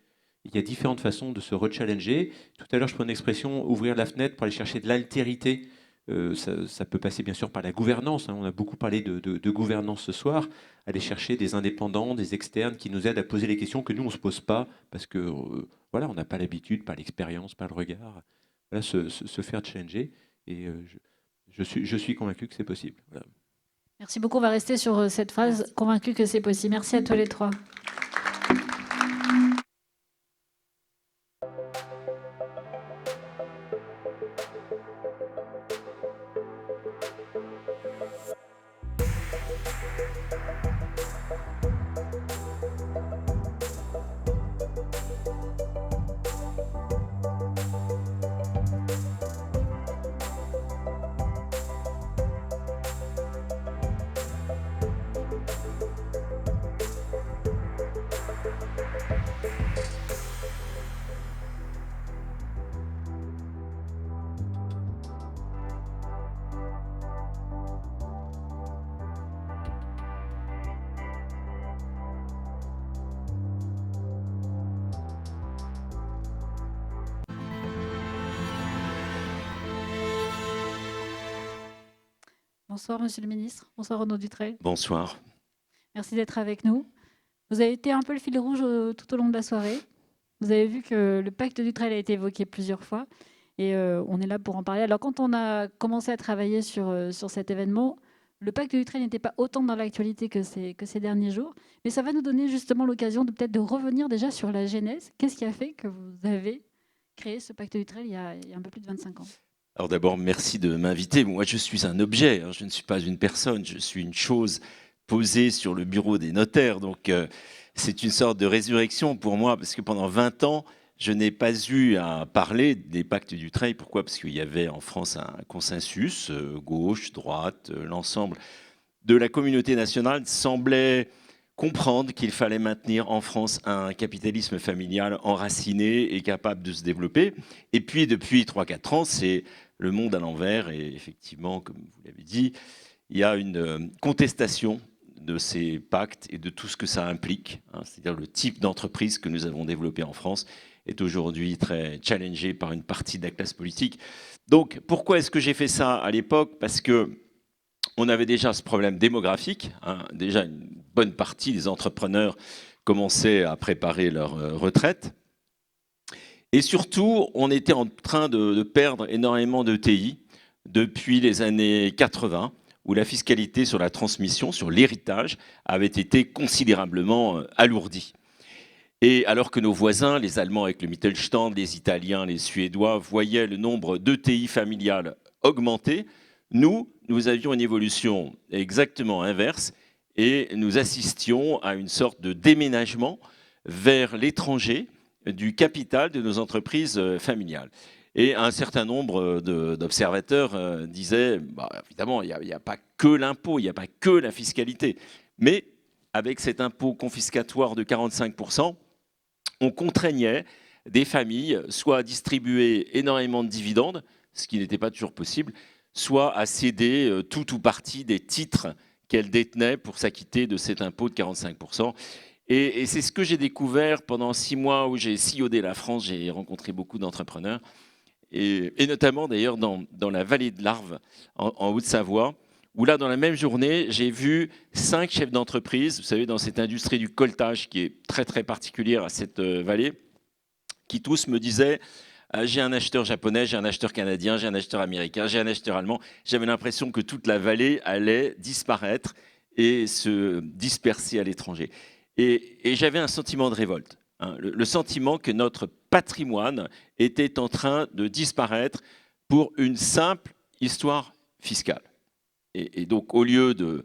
Il y a différentes façons de se rechallenger. Tout à l'heure, je prenais l'expression ouvrir la fenêtre pour aller chercher de l'altérité. Ça peut passer bien sûr par la gouvernance. On a beaucoup parlé de gouvernance ce soir. Aller chercher des indépendants, des externes qui nous aident à poser les questions que nous, on ne se pose pas parce que voilà, on n'a pas l'habitude, pas l'expérience, pas le regard. Voilà, se faire challenger. Et je suis convaincu que c'est possible. Voilà. Merci beaucoup. On va rester sur cette phrase, convaincu que c'est possible. Merci à tous les trois. Bonsoir, Monsieur le Ministre. Bonsoir, Renaud Dutreil. Bonsoir. Merci d'être avec nous. Vous avez été un peu le fil rouge tout au long de la soirée. Vous avez vu que le pacte Dutreil a été évoqué plusieurs fois et on est là pour en parler. Alors, quand on a commencé à travailler sur cet événement, le pacte Dutreil n'était pas autant dans l'actualité que ces derniers jours. Mais ça va nous donner justement l'occasion de peut-être de revenir déjà sur la genèse. Qu'est-ce qui a fait que vous avez créé ce pacte Dutreil il y a un peu plus de 25 ans? Alors d'abord, merci de m'inviter. Moi, je suis un objet, hein, je ne suis pas une personne, je suis une chose posée sur le bureau des notaires. Donc, c'est une sorte de résurrection pour moi, parce que pendant 20 ans, je n'ai pas eu à parler des pactes Dutreil. Pourquoi? Parce qu'il y avait en France un consensus, gauche, droite, l'ensemble de la communauté nationale semblait comprendre qu'il fallait maintenir en France un capitalisme familial enraciné et capable de se développer. Et puis, depuis 3-4 ans, c'est le monde à l'envers. Et effectivement, comme vous l'avez dit, il y a une contestation de ces pactes et de tout ce que ça implique. C'est-à-dire le type d'entreprise que nous avons développé en France est aujourd'hui très challengé par une partie de la classe politique. Donc, pourquoi est-ce que j'ai fait ça à l'époque? Parce que on avait déjà ce problème démographique. Déjà, une bonne partie des entrepreneurs commençaient à préparer leur retraite. Et surtout, on était en train de perdre énormément d'ETI depuis les années 80, où la fiscalité sur la transmission, sur l'héritage, avait été considérablement alourdie. Et alors que nos voisins, les Allemands avec le Mittelstand, les Italiens, les Suédois, voyaient le nombre d'ETI familiales augmenter, nous avions une évolution exactement inverse et nous assistions à une sorte de déménagement vers l'étranger du capital de nos entreprises familiales. Et un certain nombre d'observateurs disaient, évidemment, il n'y a pas que l'impôt, il n'y a pas que la fiscalité, mais avec cet impôt confiscatoire de 45%, on contraignait des familles soit à distribuer énormément de dividendes, ce qui n'était pas toujours possible, soit à céder tout ou partie des titres qu'elles détenaient pour s'acquitter de cet impôt de 45%. Et c'est ce que j'ai découvert pendant 6 mois où j'ai sillonné la France. J'ai rencontré beaucoup d'entrepreneurs, et notamment d'ailleurs dans la vallée de l'Arve, en Haute-Savoie, où là, dans la même journée, j'ai vu 5 chefs d'entreprise, vous savez, dans cette industrie du coltage qui est très, très particulière à cette vallée, qui tous me disaient j'ai un acheteur japonais, j'ai un acheteur canadien, j'ai un acheteur américain, j'ai un acheteur allemand. J'avais l'impression que toute la vallée allait disparaître et se disperser à l'étranger. Et j'avais un sentiment de révolte, le sentiment que notre patrimoine était en train de disparaître pour une simple histoire fiscale. Et donc, au lieu de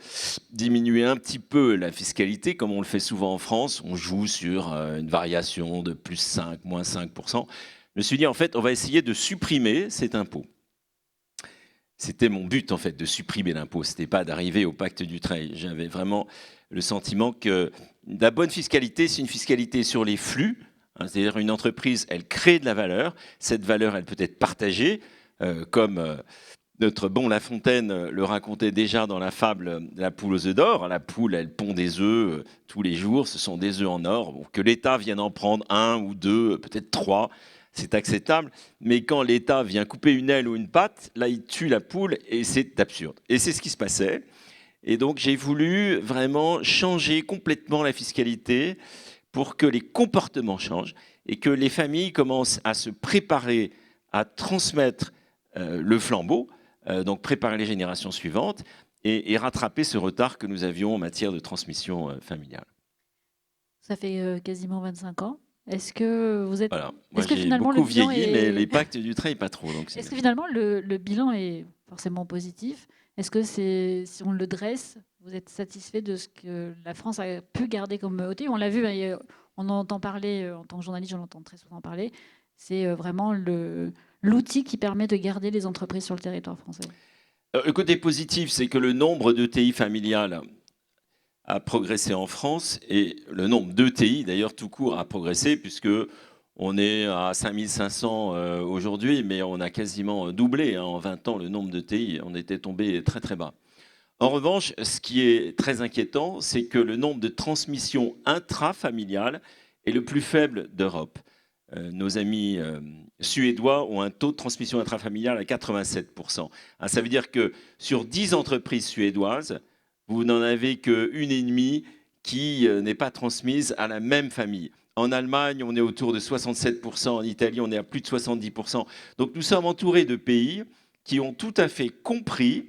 diminuer un petit peu la fiscalité, comme on le fait souvent en France, on joue sur une variation de plus 5, moins 5%. Je me suis dit, en fait, on va essayer de supprimer cet impôt. C'était mon but, en fait, de supprimer l'impôt. Ce n'était pas d'arriver au pacte Dutreil. J'avais vraiment le sentiment que la bonne fiscalité, c'est une fiscalité sur les flux. C'est-à-dire une entreprise, elle crée de la valeur. Cette valeur, elle peut être partagée, comme notre bon La Fontaine le racontait déjà dans la fable de la poule aux œufs d'or. La poule, elle pond des œufs tous les jours. Ce sont des œufs en or. Bon, que l'État vienne en prendre 1 ou 2, peut-être 3, c'est acceptable. Mais quand l'État vient couper une aile ou une patte, là, il tue la poule et c'est absurde. Et c'est ce qui se passait. Et donc, j'ai voulu vraiment changer complètement la fiscalité pour que les comportements changent et que les familles commencent à se préparer à transmettre le flambeau, donc préparer les générations suivantes et rattraper ce retard que nous avions en matière de transmission familiale. Ça fait quasiment 25 ans. Est-ce que vous êtes... Voilà. Moi, est-ce que j'ai finalement beaucoup le bilan vieilli, est... mais les pactes Dutreil, pas trop. Est-ce que finalement le bilan est forcément positif? Est-ce que si on le dresse, vous êtes satisfait de ce que la France a pu garder comme OT? On l'a vu, on en entend parler, en tant que journaliste, j'en entends très souvent parler. C'est vraiment l'outil qui permet de garder les entreprises sur le territoire français. Le côté positif, c'est que le nombre d'ETI familiales a progressé en France et le nombre d'ETI, d'ailleurs, tout court, a progressé puisque on est à 5500 aujourd'hui, mais on a quasiment doublé en 20 ans le nombre d'ETI. On était tombé très, très bas. En revanche, ce qui est très inquiétant, c'est que le nombre de transmissions intrafamiliales est le plus faible d'Europe. nos amis suédois ont un taux de transmission intrafamiliale à 87%. Ça veut dire que sur 10 entreprises suédoises, vous n'en avez qu'une et demie qui n'est pas transmise à la même famille. En Allemagne, on est autour de 67%, en Italie, on est à plus de 70%. Donc nous sommes entourés de pays qui ont tout à fait compris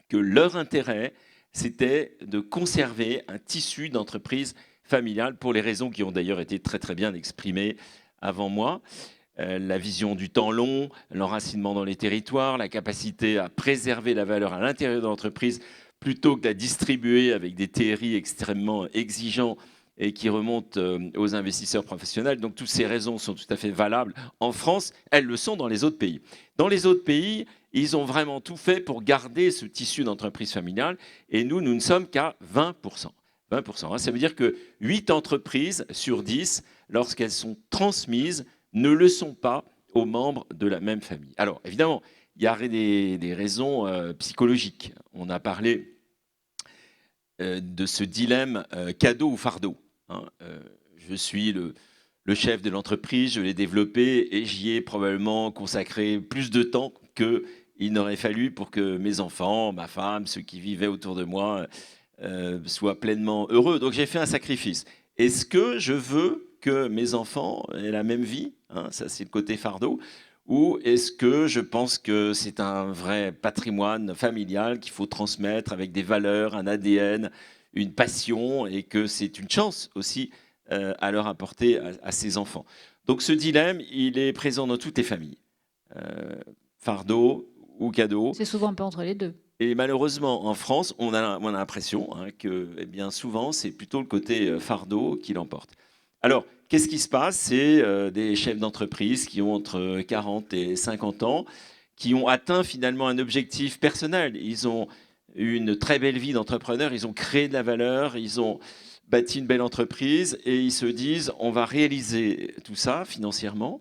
que leur intérêt, c'était de conserver un tissu d'entreprise familiale, pour les raisons qui ont d'ailleurs été très très bien exprimées avant moi. La vision du temps long, l'enracinement dans les territoires, la capacité à préserver la valeur à l'intérieur de l'entreprise plutôt que de la distribuer avec des TRI extrêmement exigeants et qui remontent aux investisseurs professionnels. Donc toutes ces raisons sont tout à fait valables en France, elles le sont dans les autres pays. Dans les autres pays, ils ont vraiment tout fait pour garder ce tissu d'entreprise familiale et nous ne sommes qu'à 20%. 20%. Ça veut dire que 8 entreprises sur 10, lorsqu'elles sont transmises, ne le sont pas aux membres de la même famille. Alors, évidemment, il y a des raisons psychologiques. On a parlé de ce dilemme cadeau ou fardeau. Je suis le chef de l'entreprise, je l'ai développé et j'y ai probablement consacré plus de temps qu'il n'aurait fallu pour que mes enfants, ma femme, ceux qui vivaient autour de moi soient pleinement heureux. Donc j'ai fait un sacrifice. Est-ce que je veux que mes enfants aient la même vie ? Ça, c'est le côté fardeau. Ou est-ce que je pense que c'est un vrai patrimoine familial qu'il faut transmettre avec des valeurs, un ADN, une passion, et que c'est une chance aussi à leur apporter à ces enfants. Donc ce dilemme, il est présent dans toutes les familles. Fardeau ou cadeau. C'est souvent un peu entre les deux. Et malheureusement, en France, on a l'impression que bien souvent, c'est plutôt le côté fardeau qui l'emporte. Alors, qu'est-ce qui se passe ? C'est des chefs d'entreprise qui ont entre 40 et 50 ans, qui ont atteint finalement un objectif personnel. Ils ont eu une très belle vie d'entrepreneur, ils ont créé de la valeur, ils ont bâti une belle entreprise et ils se disent on va réaliser tout ça financièrement,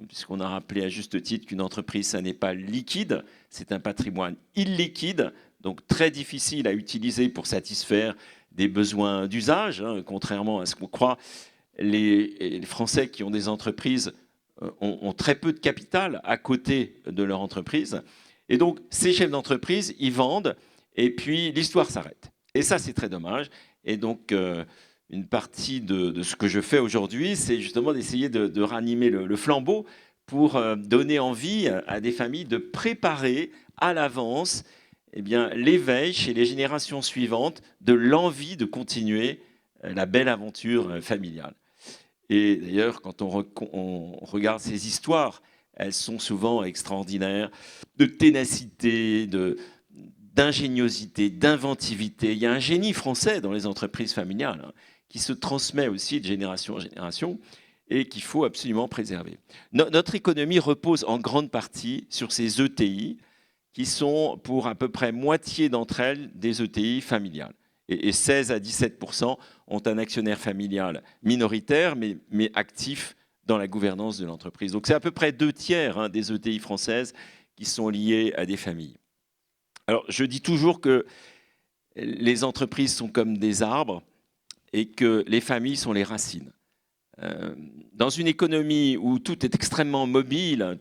puisqu'on a rappelé à juste titre qu'une entreprise, ça n'est pas liquide, c'est un patrimoine illiquide, donc très difficile à utiliser pour satisfaire des besoins d'usage, contrairement à ce qu'on croit. Les Français qui ont des entreprises ont très peu de capital à côté de leur entreprise. Et donc, ces chefs d'entreprise, ils vendent, et puis l'histoire s'arrête. Et ça, c'est très dommage. Et donc, une partie de ce que je fais aujourd'hui, c'est justement d'essayer de ranimer le flambeau pour donner envie à des familles de préparer à l'avance l'éveil chez les générations suivantes de l'envie de continuer la belle aventure familiale. Et d'ailleurs, quand on regarde ces histoires, elles sont souvent extraordinaires, de ténacité, d'ingéniosité, d'inventivité. Il y a un génie français dans les entreprises familiales qui se transmet aussi de génération en génération et qu'il faut absolument préserver. Notre économie repose en grande partie sur ces ETI qui sont pour à peu près moitié d'entre elles des ETI familiales. Et 16 à 17% ont un actionnaire familial minoritaire, mais actif dans la gouvernance de l'entreprise. Donc c'est à peu près 2/3 des ETI françaises qui sont liées à des familles. Alors je dis toujours que les entreprises sont comme des arbres et que les familles sont les racines. Dans une économie où tout est extrêmement mobile,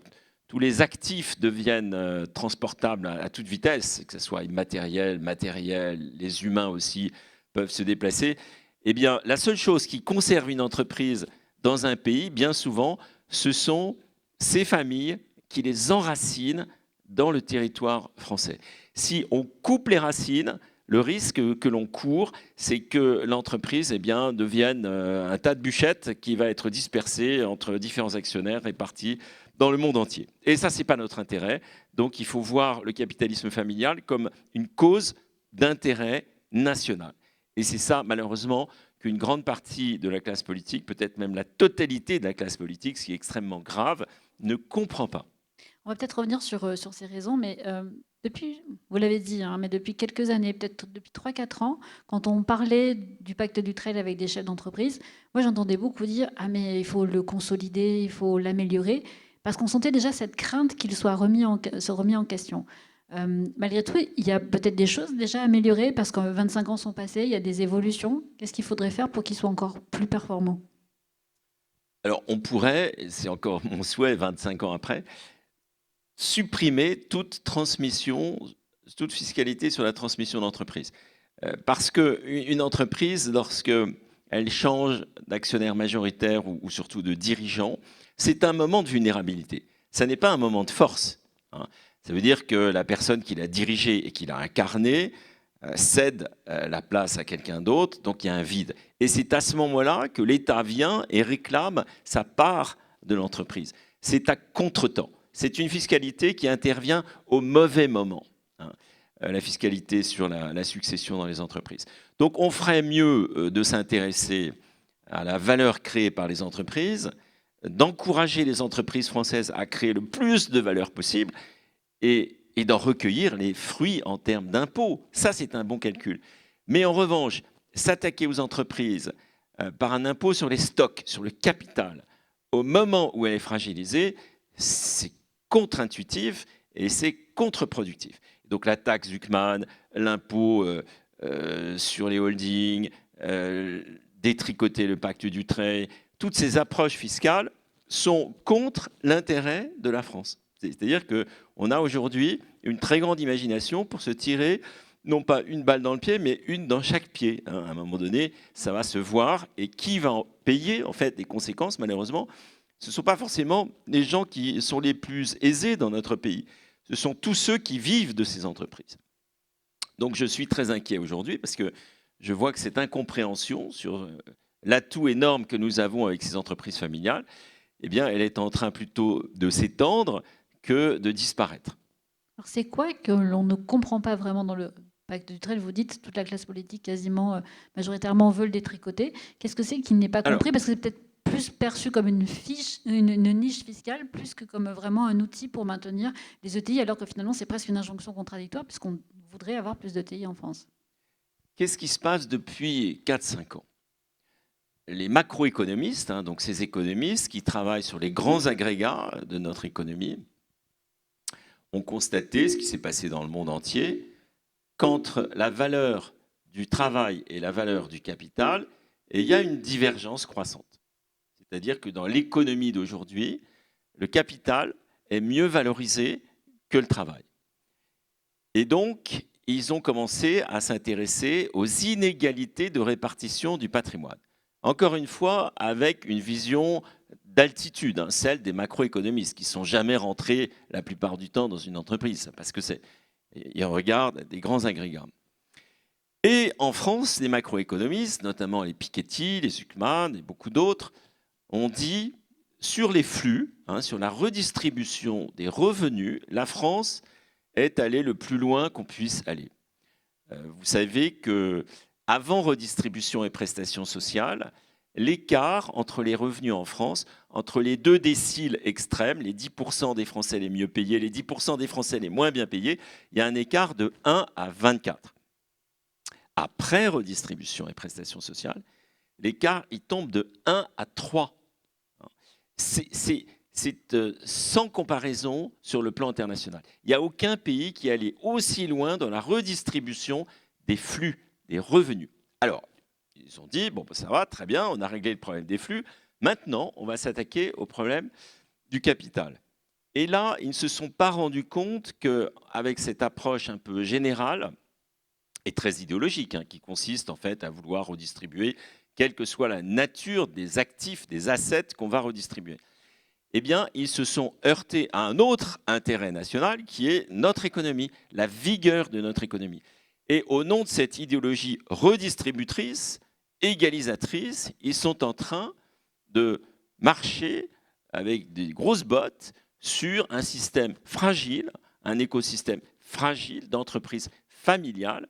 tous les actifs deviennent transportables à toute vitesse, que ce soit immatériel, matériel, les humains aussi peuvent se déplacer, eh bien, la seule chose qui conserve une entreprise dans un pays, bien souvent, ce sont ces familles qui les enracinent dans le territoire français. Si on coupe les racines, le risque que l'on court, c'est que l'entreprise devienne un tas de bûchettes qui va être dispersé entre différents actionnaires répartis dans le monde entier. Et ça, ce n'est pas notre intérêt. Donc, il faut voir le capitalisme familial comme une cause d'intérêt national. Et c'est ça, malheureusement, qu'une grande partie de la classe politique, peut-être même la totalité de la classe politique, ce qui est extrêmement grave, ne comprend pas. On va peut-être revenir sur ces raisons, mais depuis, vous l'avez dit, mais depuis quelques années, peut-être depuis 3-4 ans, quand on parlait du pacte du trail avec des chefs d'entreprise, moi j'entendais beaucoup dire « Ah mais il faut le consolider, il faut l'améliorer », parce qu'on sentait déjà cette crainte qu'il soit remis en question. Malgré tout, il y a peut-être des choses déjà améliorées, parce que 25 ans sont passés, il y a des évolutions. Qu'est-ce qu'il faudrait faire pour qu'il soit encore plus performant ? Alors, on pourrait, c'est encore mon souhait 25 ans après, supprimer toute transmission, toute fiscalité sur la transmission d'entreprise. Parce qu'une entreprise, lorsqu'elle change d'actionnaire majoritaire ou surtout de dirigeant, c'est un moment de vulnérabilité. Ça n'est pas un moment de force. Ça veut dire que la personne qui l'a dirigé et qui l'a incarné cède la place à quelqu'un d'autre, donc il y a un vide. Et c'est à ce moment-là que l'État vient et réclame sa part de l'entreprise. C'est à contretemps. C'est une fiscalité qui intervient au mauvais moment, la fiscalité sur la succession dans les entreprises. Donc on ferait mieux de s'intéresser à la valeur créée par les entreprises, d'encourager les entreprises françaises à créer le plus de valeur possible et d'en recueillir les fruits en termes d'impôts. Ça, c'est un bon calcul. Mais en revanche, s'attaquer aux entreprises par un impôt sur les stocks, sur le capital, au moment où elle est fragilisée, c'est contre-intuitif et c'est contre-productif. Donc la taxe Zuckman, l'impôt sur les holdings, détricoter le pacte Dutreil, toutes ces approches fiscales sont contre l'intérêt de la France. C'est-à-dire qu'on a aujourd'hui une très grande imagination pour se tirer, non pas une balle dans le pied, mais une dans chaque pied. À un moment donné, ça va se voir. Et qui va en payer en fait les conséquences, malheureusement, ce ne sont pas forcément les gens qui sont les plus aisés dans notre pays. Ce sont tous ceux qui vivent de ces entreprises. Donc je suis très inquiet aujourd'hui parce que je vois que cette incompréhension sur l'atout énorme que nous avons avec ces entreprises familiales, eh bien, elle est en train plutôt de s'étendre que de disparaître. Alors c'est quoi que l'on ne comprend pas vraiment dans le pacte Dutreil? Vous dites toute la classe politique quasiment majoritairement veut le détricoter. Qu'est-ce que c'est qui n'est pas compris? Parce que c'est peut-être plus perçu comme une niche fiscale, plus que comme vraiment un outil pour maintenir les ETI, alors que finalement c'est presque une injonction contradictoire puisqu'on voudrait avoir plus d'ETI en France. Qu'est-ce qui se passe depuis 4-5 ans? Les macroéconomistes, donc ces économistes qui travaillent sur les grands agrégats de notre économie, ont constaté ce qui s'est passé dans le monde entier, qu'entre la valeur du travail et la valeur du capital, il y a une divergence croissante. C'est-à-dire que dans l'économie d'aujourd'hui, le capital est mieux valorisé que le travail. Et donc, ils ont commencé à s'intéresser aux inégalités de répartition du patrimoine. Encore une fois, avec une vision d'altitude, celle des macroéconomistes qui ne sont jamais rentrés la plupart du temps dans une entreprise, parce qu'ils regardent des grands agrégats. Et en France, les macroéconomistes, notamment les Piketty, les Zuckman et beaucoup d'autres, ont dit sur les flux, sur la redistribution des revenus, la France est allée le plus loin qu'on puisse aller. Vous savez qu'avant redistribution et prestations sociales, l'écart entre les revenus en France, entre les deux déciles extrêmes, les 10% des Français les mieux payés, les 10% des Français les moins bien payés, il y a un écart de 1 à 24. Après redistribution et prestations sociales, l'écart il tombe de 1 à 3. C'est sans comparaison sur le plan international. Il n'y a aucun pays qui est allé aussi loin dans la redistribution des flux, des revenus. Alors, ils ont dit, bon, ça va, très bien, on a réglé le problème des flux. Maintenant, on va s'attaquer au problème du capital. Et là, ils ne se sont pas rendus compte qu'avec cette approche un peu générale et très idéologique, qui consiste en fait à vouloir redistribuer, quelle que soit la nature des actifs, des assets qu'on va redistribuer, eh bien, ils se sont heurtés à un autre intérêt national qui est notre économie, la vigueur de notre économie. Et au nom de cette idéologie redistributrice, égalisatrice, ils sont en train de marcher avec des grosses bottes sur un système fragile, un écosystème fragile d'entreprises familiales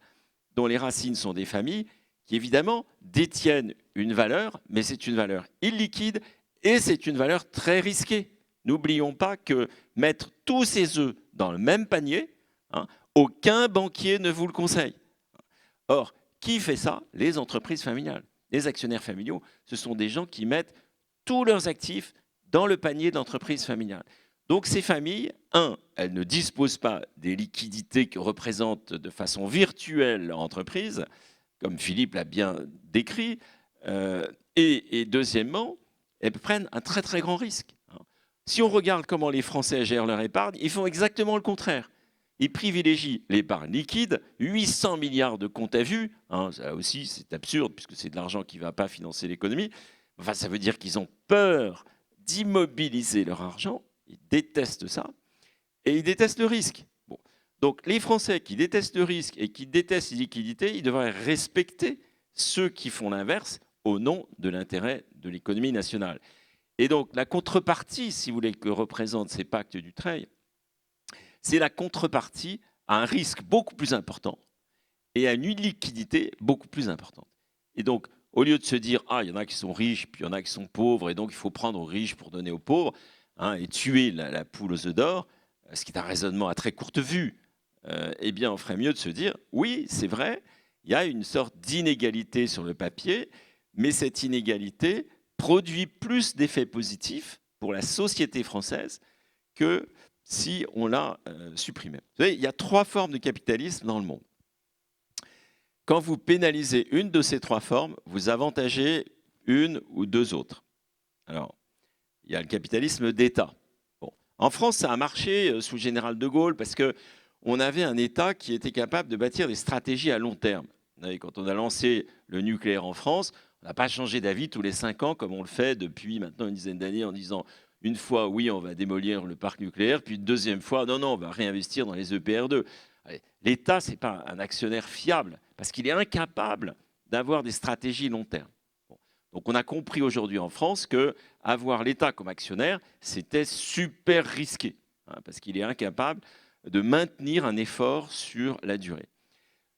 dont les racines sont des familles qui, évidemment, détiennent une valeur, mais c'est une valeur illiquide et c'est une valeur très risquée. N'oublions pas que mettre tous ses œufs dans le même panier, aucun banquier ne vous le conseille. Or, qui fait ça? Les entreprises familiales. Les actionnaires familiaux, ce sont des gens qui mettent tous leurs actifs dans le panier d'entreprises familiales. Donc ces familles, elles ne disposent pas des liquidités que représentent de façon virtuelle leur entreprise, comme Philippe l'a bien décrit, et deuxièmement, elles prennent un très très grand risque. Si on regarde comment les Français gèrent leur épargne, ils font exactement le contraire. Ils privilégient l'épargne liquide, 800 milliards de comptes à vue. Ça aussi, c'est absurde, puisque c'est de l'argent qui ne va pas financer l'économie. Enfin, ça veut dire qu'ils ont peur d'immobiliser leur argent. Ils détestent ça. Et ils détestent le risque. Bon. Donc, les Français qui détestent le risque et qui détestent les liquidités, ils devraient respecter ceux qui font l'inverse au nom de l'intérêt de l'économie nationale. Et donc, la contrepartie, si vous voulez, que représentent ces pactes du Treuil, c'est la contrepartie à un risque beaucoup plus important et à une liquidité beaucoup plus importante. Et donc, au lieu de se dire « Ah, il y en a qui sont riches, puis il y en a qui sont pauvres, et donc il faut prendre aux riches pour donner aux pauvres et tuer la poule aux œufs d'or », ce qui est un raisonnement à très courte vue, eh bien, on ferait mieux de se dire « Oui, c'est vrai, il y a une sorte d'inégalité sur le papier, mais cette inégalité produit plus d'effets positifs pour la société française que si on l'a supprimée. » Vous savez, il y a 3 formes de capitalisme dans le monde. Quand vous pénalisez une de ces 3 formes, vous avantagez une ou 2 autres. Alors, il y a le capitalisme d'État. Bon. En France, ça a marché sous le général de Gaulle parce qu'on avait un État qui était capable de bâtir des stratégies à long terme. Vous savez, quand on a lancé le nucléaire en France, on n'a pas changé d'avis tous les 5 ans comme on le fait depuis maintenant une dizaine d'années en disant une fois, oui, on va démolir le parc nucléaire, puis une deuxième fois, non, on va réinvestir dans les EPR2. L'État, ce n'est pas un actionnaire fiable parce qu'il est incapable d'avoir des stratégies long terme. Bon. Donc on a compris aujourd'hui en France qu'avoir l'État comme actionnaire, c'était super risqué parce qu'il est incapable de maintenir un effort sur la durée.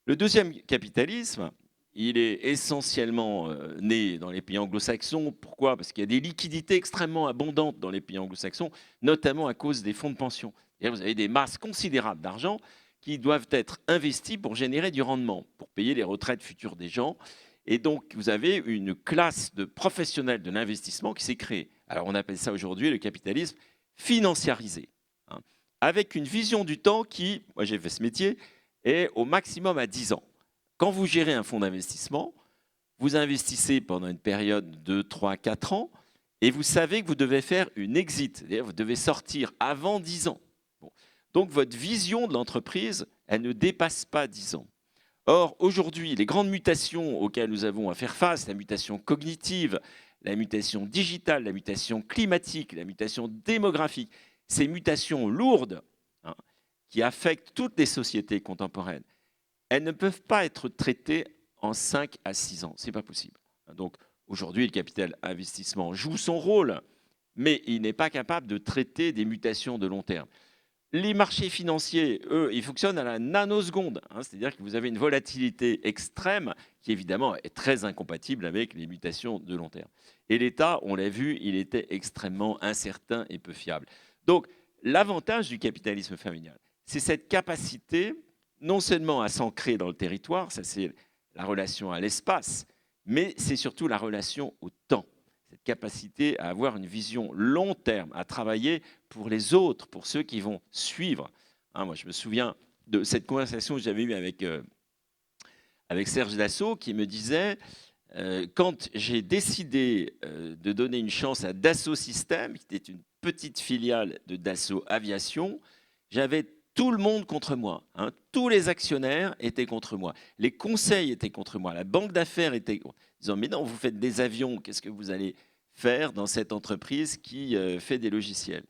Le deuxième capitalisme, il est essentiellement né dans les pays anglo-saxons. Pourquoi? Parce qu'il y a des liquidités extrêmement abondantes dans les pays anglo-saxons, notamment à cause des fonds de pension. Et vous avez des masses considérables d'argent qui doivent être investis pour générer du rendement, pour payer les retraites futures des gens. Et donc, vous avez une classe de professionnels de l'investissement qui s'est créée. Alors, on appelle ça aujourd'hui le capitalisme financiarisé, avec une vision du temps qui, moi j'ai fait ce métier, est au maximum à 10 ans. Quand vous gérez un fonds d'investissement, vous investissez pendant une période de 3, 4 ans et vous savez que vous devez faire une exit, c'est-à-dire vous devez sortir avant 10 ans. Bon. Donc votre vision de l'entreprise, elle ne dépasse pas 10 ans. Or, aujourd'hui, les grandes mutations auxquelles nous avons à faire face, la mutation cognitive, la mutation digitale, la mutation climatique, la mutation démographique, ces mutations lourdes qui affectent toutes les sociétés contemporaines, elles ne peuvent pas être traitées en 5 à 6 ans. Ce n'est pas possible. Donc aujourd'hui, le capital investissement joue son rôle, mais il n'est pas capable de traiter des mutations de long terme. Les marchés financiers, eux, ils fonctionnent à la nanoseconde. C'est-à-dire que vous avez une volatilité extrême qui, évidemment, est très incompatible avec les mutations de long terme. Et l'État, on l'a vu, il était extrêmement incertain et peu fiable. Donc, l'avantage du capitalisme familial, c'est cette capacité non seulement à s'ancrer dans le territoire, ça c'est la relation à l'espace, mais c'est surtout la relation au temps. Cette capacité à avoir une vision long terme, à travailler pour les autres, pour ceux qui vont suivre. Moi, je me souviens de cette conversation que j'avais eue avec Serge Dassault, qui me disait, quand j'ai décidé de donner une chance à Dassault Systèmes, qui était une petite filiale de Dassault Aviation, j'avais tout le monde contre moi. Tous les actionnaires étaient contre moi. Les conseils étaient contre moi. La banque d'affaires était contre moi. Disant, mais non, vous faites des avions, qu'est-ce que vous allez faire dans cette entreprise qui fait des logiciels?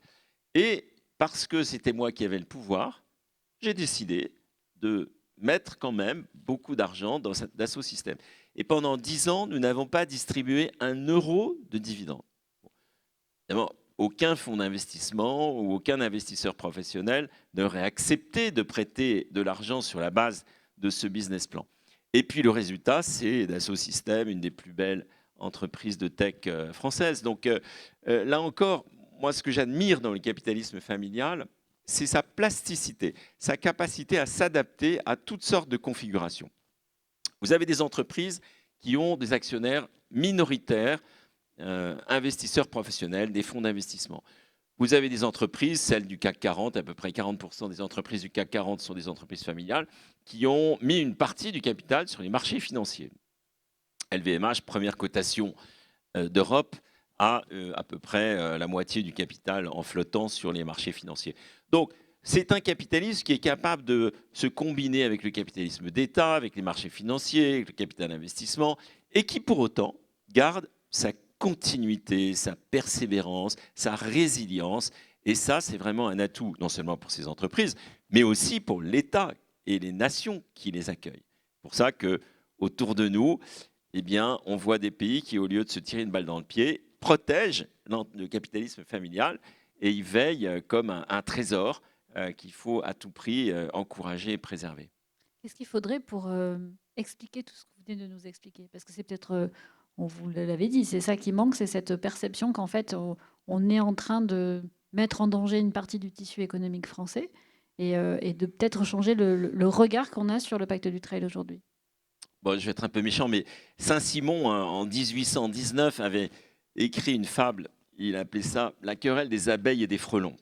Et parce que c'était moi qui avais le pouvoir, j'ai décidé de mettre quand même beaucoup d'argent dans Dassault Systèmes. Et pendant 10 ans, nous n'avons pas distribué 1 euro de dividendes. Évidemment, aucun fonds d'investissement ou aucun investisseur professionnel n'aurait accepté de prêter de l'argent sur la base de ce business plan. Et puis le résultat, c'est Dassault Systèmes, une des plus belles entreprises de tech françaises. Donc là encore, moi ce que j'admire dans le capitalisme familial, c'est sa plasticité, sa capacité à s'adapter à toutes sortes de configurations. Vous avez des entreprises qui ont des actionnaires minoritaires, investisseurs professionnels, des fonds d'investissement. Vous avez des entreprises, celles du CAC 40, à peu près 40% des entreprises du CAC 40 sont des entreprises familiales, qui ont mis une partie du capital sur les marchés financiers. LVMH, première cotation d'Europe, à peu près la moitié du capital en flottant sur les marchés financiers. Donc, c'est un capitalisme qui est capable de se combiner avec le capitalisme d'État, avec les marchés financiers, avec le capital d'investissement, et qui pour autant garde sa continuité, sa persévérance, sa résilience. Et ça, c'est vraiment un atout, non seulement pour ces entreprises, mais aussi pour l'État et les nations qui les accueillent. C'est pour ça qu'autour de nous, eh bien, on voit des pays qui, au lieu de se tirer une balle dans le pied, protègent le capitalisme familial et ils veillent comme un trésor qu'il faut à tout prix encourager et préserver. Qu'est-ce qu'il faudrait pour expliquer tout ce que vous venez de nous expliquer? Parce que c'est peut-être, on vous l'avait dit, c'est ça qui manque, c'est cette perception qu'en fait, on est en train de mettre en danger une partie du tissu économique français et de peut-être changer le regard qu'on a sur le pacte du trail aujourd'hui. Bon, je vais être un peu méchant, mais Saint-Simon, en 1819, avait écrit une fable. Il appelait ça « La querelle des abeilles et des frelons ».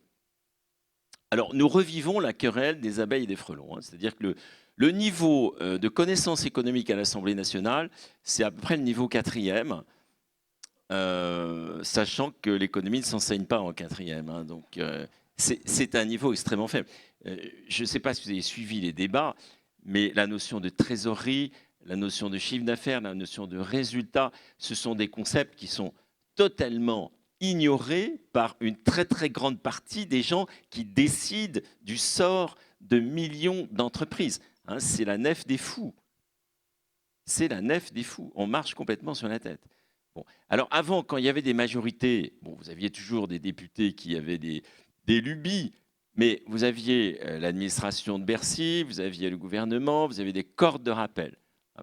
Alors, nous revivons la querelle des abeilles et des frelons. C'est-à-dire que le niveau de connaissance économique à l'Assemblée nationale, c'est à peu près le niveau 4e, sachant que l'économie ne s'enseigne pas en 4e. Donc, c'est un niveau extrêmement faible. Je ne sais pas si vous avez suivi les débats, mais la notion de trésorerie, la notion de chiffre d'affaires, la notion de résultat, ce sont des concepts qui sont totalement ignorés par une très très grande partie des gens qui décident du sort de millions d'entreprises. C'est la nef des fous. C'est la nef des fous. On marche complètement sur la tête. Bon. Alors avant, quand il y avait des majorités, bon, vous aviez toujours des députés qui avaient des lubies, mais vous aviez l'administration de Bercy, vous aviez le gouvernement, vous aviez des cordes de rappel,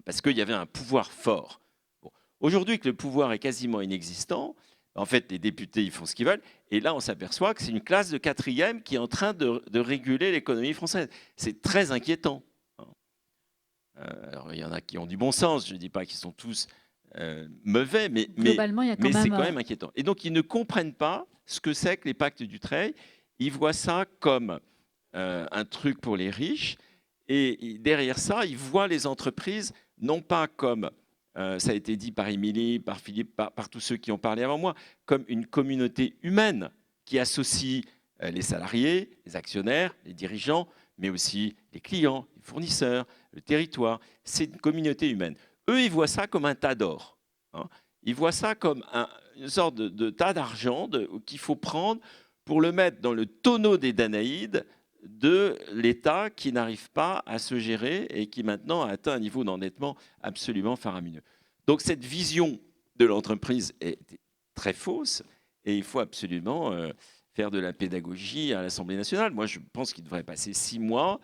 parce qu'il y avait un pouvoir fort. Bon. Aujourd'hui que le pouvoir est quasiment inexistant, en fait, les députés, ils font ce qu'ils veulent. Et là, on s'aperçoit que c'est une classe de 4e qui est en train de réguler l'économie française. C'est très inquiétant. Alors, il y en a qui ont du bon sens. Je ne dis pas qu'ils sont tous mauvais, mais Globalement, il y a c'est quand même inquiétant. Et donc, ils ne comprennent pas ce que c'est que les pactes du trail. Ils voient ça comme un truc pour les riches. Et derrière ça, ils voient les entreprises non pas comme... ça a été dit par Émilie, par Philippe, par tous ceux qui ont parlé avant moi, comme une communauté humaine qui associe les salariés, les actionnaires, les dirigeants, mais aussi les clients, les fournisseurs, le territoire. C'est une communauté humaine. Eux, ils voient ça comme un tas d'or. Ils voient ça comme une sorte de tas d'argent qu'il faut prendre pour le mettre dans le tonneau des Danaïdes de l'État qui n'arrive pas à se gérer et qui maintenant a atteint un niveau d'endettement absolument faramineux. Donc cette vision de l'entreprise est très fausse et il faut absolument faire de la pédagogie à l'Assemblée nationale. Moi, je pense qu'il devrait passer 6 mois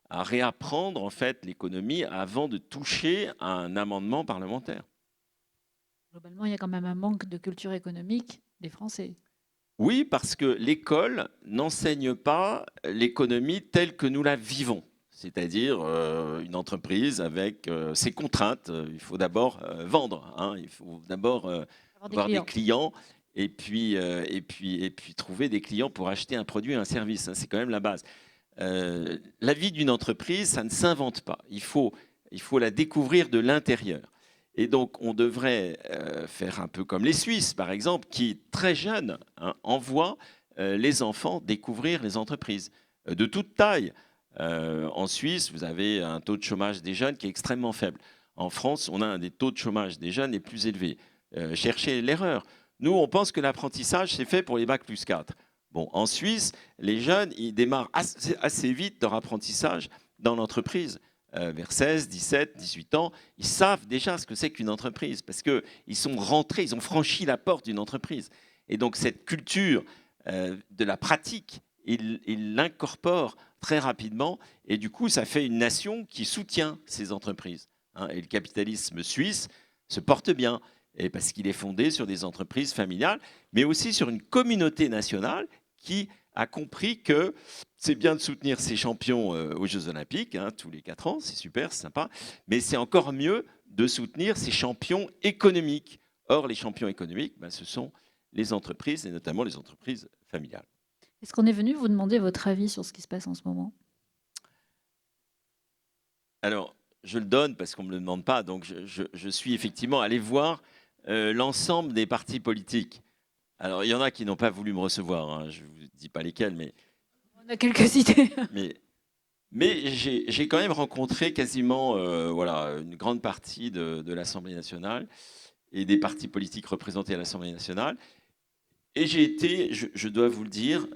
à réapprendre en fait l'économie avant de toucher à un amendement parlementaire. Globalement, il y a quand même un manque de culture économique des Français. Oui, parce que l'école n'enseigne pas l'économie telle que nous la vivons, c'est-à-dire une entreprise avec ses contraintes. Il faut d'abord vendre, il faut d'abord avoir des clients et puis trouver des clients pour acheter un produit et un service. C'est quand même la base. La vie d'une entreprise, ça ne s'invente pas. Il faut la découvrir de l'intérieur. Et donc, on devrait faire un peu comme les Suisses, par exemple, qui, très jeunes, envoient les enfants découvrir les entreprises de toute taille. En Suisse, vous avez un taux de chômage des jeunes qui est extrêmement faible. En France, on a un des taux de chômage des jeunes les plus élevés. Cherchez l'erreur. Nous, on pense que l'apprentissage, c'est fait pour les bacs plus 4. Bon, en Suisse, les jeunes, ils démarrent assez vite leur apprentissage dans l'entreprise. Vers 16, 17, 18 ans, ils savent déjà ce que c'est qu'une entreprise parce qu'ils sont rentrés, ils ont franchi la porte d'une entreprise. Et donc cette culture de la pratique, ils l'incorporent très rapidement et du coup, ça fait une nation qui soutient ces entreprises. Et le capitalisme suisse se porte bien et parce qu'il est fondé sur des entreprises familiales, mais aussi sur une communauté nationale qui a compris que c'est bien de soutenir ces champions aux Jeux Olympiques, tous les 4 ans, c'est super, c'est sympa, mais c'est encore mieux de soutenir ces champions économiques. Or, les champions économiques, ce sont les entreprises, et notamment les entreprises familiales. Est-ce qu'on est venu vous demander votre avis sur ce qui se passe en ce moment? Alors, je le donne parce qu'on ne me le demande pas, donc je suis effectivement allé voir l'ensemble des partis politiques. Alors, il y en a qui n'ont pas voulu me recevoir, hein, je ne vous dis pas lesquels, mais On a quelques idées. mais j'ai quand même rencontré quasiment voilà, une grande partie de l'Assemblée nationale et des partis politiques représentés à l'Assemblée nationale. Et j'ai été, je dois vous le dire,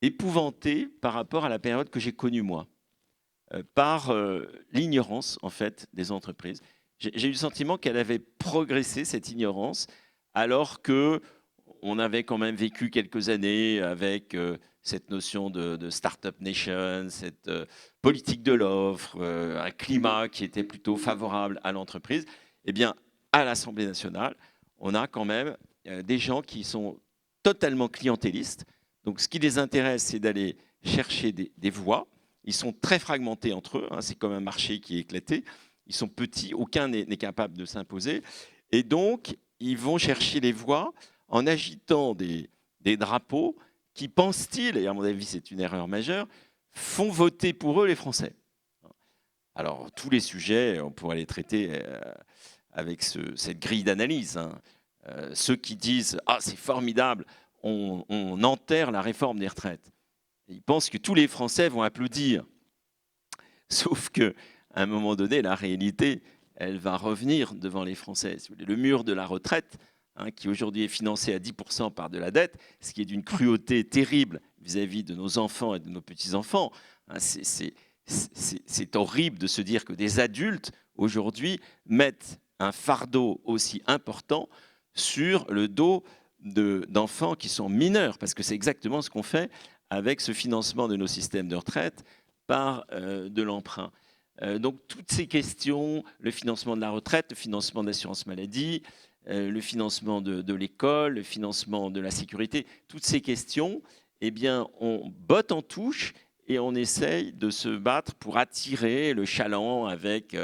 épouvanté par rapport à la période que j'ai connue moi, par l'ignorance en fait des entreprises. J'ai eu le sentiment qu'elle avait progressé, cette ignorance, alors que on avait quand même vécu quelques années avec cette notion de Startup Nation, cette politique de l'offre, un climat qui était plutôt favorable à l'entreprise. Eh bien, à l'Assemblée nationale, on a quand même des gens qui sont totalement clientélistes. Donc, ce qui les intéresse, c'est d'aller chercher des voix. Ils sont très fragmentés entre eux. Hein, c'est comme un marché qui est éclaté. Ils sont petits, aucun n'est capable de s'imposer. Et donc, ils vont chercher les voix en agitant des drapeaux qui, pensent-ils, et à mon avis c'est une erreur majeure, font voter pour eux les Français. Alors, tous les sujets, on pourrait les traiter avec cette grille d'analyse. Hein. Ceux qui disent « Ah, c'est formidable, on enterre la réforme des retraites ». Ils pensent que tous les Français vont applaudir. Sauf que à un moment donné, la réalité, elle va revenir devant les Français. Le mur de la retraite, hein, qui aujourd'hui est financé à 10% par de la dette, ce qui est d'une cruauté terrible vis-à-vis de nos enfants et de nos petits-enfants. Hein, c'est horrible de se dire que des adultes, aujourd'hui, mettent un fardeau aussi important sur le dos d'enfants qui sont mineurs, parce que c'est exactement ce qu'on fait avec ce financement de nos systèmes de retraite par de l'emprunt. Donc toutes ces questions, le financement de la retraite, le financement de l'assurance maladie, le financement de l'école, le financement de la sécurité, toutes ces questions, eh bien, on botte en touche et on essaye de se battre pour attirer le chaland avec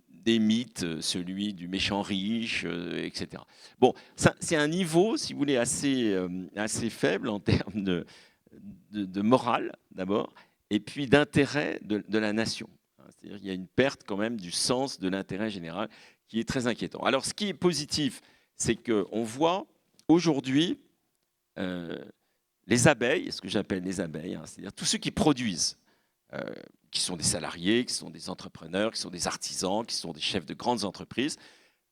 des mythes, celui du méchant riche, etc. Bon, c'est un niveau, si vous voulez, assez faible en termes de morale, d'abord, et puis d'intérêt de la nation. C'est-à-dire qu'il y a une perte quand même du sens de l'intérêt général qui est très inquiétant. Alors, ce qui est positif, c'est qu'on voit aujourd'hui les abeilles, ce que j'appelle les abeilles, hein, c'est-à-dire tous ceux qui produisent, qui sont des salariés, qui sont des entrepreneurs, qui sont des artisans, qui sont des chefs de grandes entreprises,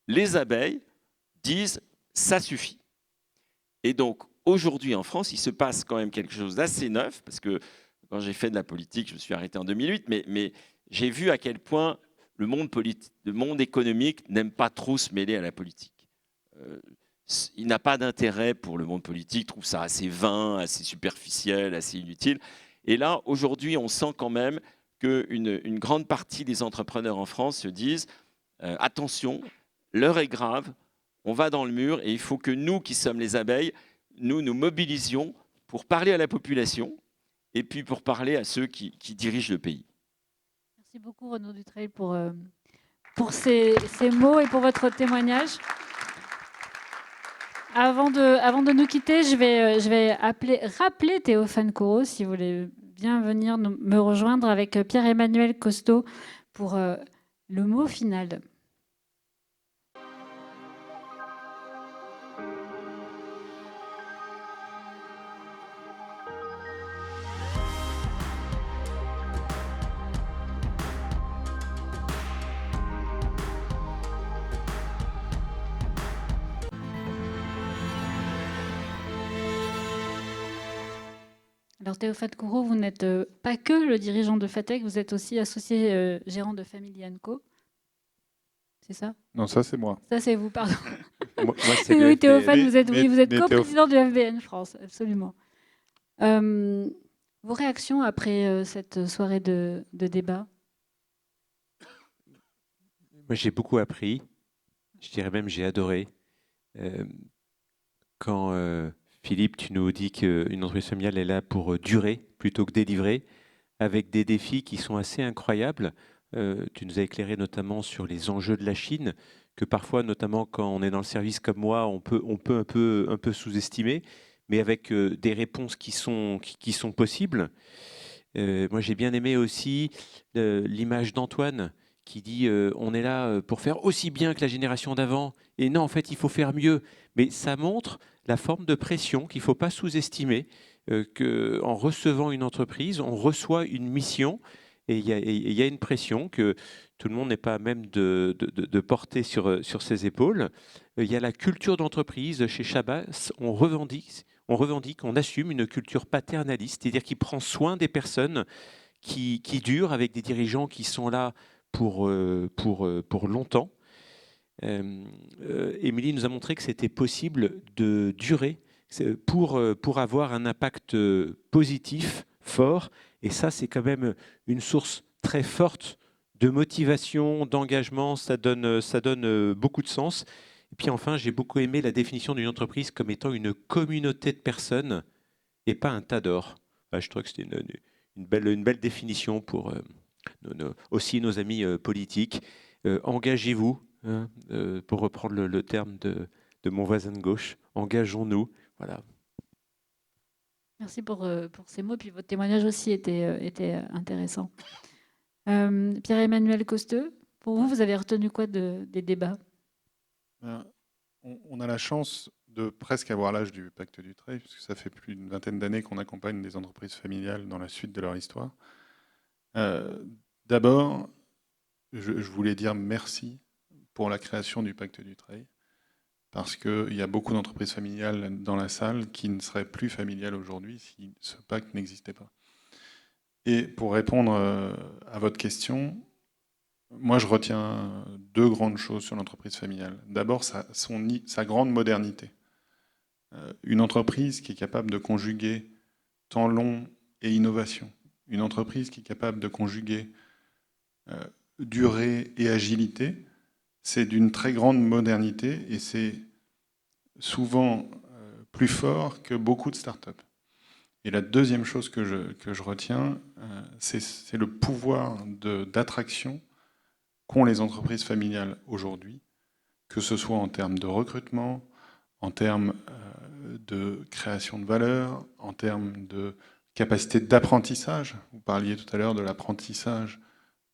les abeilles disent « ça suffit ». Et donc, aujourd'hui en France, il se passe quand même quelque chose d'assez neuf, parce que quand j'ai fait de la politique, je me suis arrêté en 2008, mais j'ai vu à quel point le monde économique n'aime pas trop se mêler à la politique. Il n'a pas d'intérêt pour le monde politique, trouve ça assez vain, assez superficiel, assez inutile. Et là, aujourd'hui, on sent quand même qu'une grande partie des entrepreneurs en France se disent attention, l'heure est grave, on va dans le mur et il faut que nous, qui sommes les abeilles, nous mobilisions pour parler à la population et puis pour parler à ceux qui dirigent le pays. Merci beaucoup Renaud Dutreil pour ces mots et pour votre témoignage. Avant de nous quitter, je vais rappeler Théophane Corot, si vous voulez bien venir me rejoindre avec Pierre-Emmanuel Costaud pour le mot final. Alors Théophane Corot, vous n'êtes pas que le dirigeant de Fatec, vous êtes aussi associé gérant de Family & Co. C'est ça? Non, ça c'est moi. Ça c'est vous, pardon. Moi, c'est oui, Théophane, vous êtes mais co-président du FBN France, absolument. Vos réactions après cette soirée de débat? Moi, j'ai beaucoup appris. Je dirais même j'ai adoré. Quand Philippe, tu nous dis qu'une entreprise familiale est là pour durer plutôt que délivrer, avec des défis qui sont assez incroyables. Tu nous as éclairé notamment sur les enjeux de la Chine, que parfois, notamment quand on est dans le service comme moi, on peut un peu sous-estimer, mais avec des réponses qui sont possibles. Moi, j'ai bien aimé aussi l'image d'Antoine, qui dit on est là pour faire aussi bien que la génération d'avant. Et non, en fait, il faut faire mieux. Mais ça montre la forme de pression qu'il ne faut pas sous-estimer, qu'en recevant une entreprise, on reçoit une mission. Et il y a une pression que tout le monde n'est pas à même de porter sur ses épaules. Il y a la culture d'entreprise. Chez Chabas, on revendique, on assume une culture paternaliste, c'est-à-dire qui prend soin des personnes, qui durent, avec des dirigeants qui sont là pour longtemps. Émilie nous a montré que c'était possible de durer pour avoir un impact positif, fort. Et ça, c'est quand même une source très forte de motivation, d'engagement. Ça donne beaucoup de sens. Et puis enfin, j'ai beaucoup aimé la définition d'une entreprise comme étant une communauté de personnes et pas un tas d'or. Je trouve que c'était une belle définition pour aussi nos amis politiques. Engagez-vous, hein, pour reprendre le terme de mon voisin de gauche. Engageons-nous. Voilà. Merci pour ces mots. Puis votre témoignage aussi était intéressant. Pierre-Emmanuel Costeux, pour vous, vous avez retenu quoi des débats? On a la chance de presque avoir l'âge du Pacte Dutreil, puisque ça fait plus d'une vingtaine d'années qu'on accompagne des entreprises familiales dans la suite de leur histoire. D'abord, je voulais dire merci pour la création du Pacte Dutreil, parce qu'il y a beaucoup d'entreprises familiales dans la salle qui ne seraient plus familiales aujourd'hui si ce pacte n'existait pas. Et pour répondre à votre question, moi je retiens deux grandes choses sur l'entreprise familiale. D'abord, sa grande modernité. Une entreprise qui est capable de conjuguer temps long et innovation. Une entreprise qui est capable de conjuguer durée et agilité. C'est d'une très grande modernité et c'est souvent plus fort que beaucoup de startups. Et la deuxième chose que je retiens, c'est le pouvoir d'attraction qu'ont les entreprises familiales aujourd'hui, que ce soit en termes de recrutement, en termes de création de valeur, en termes de capacité d'apprentissage. Vous parliez tout à l'heure de l'apprentissage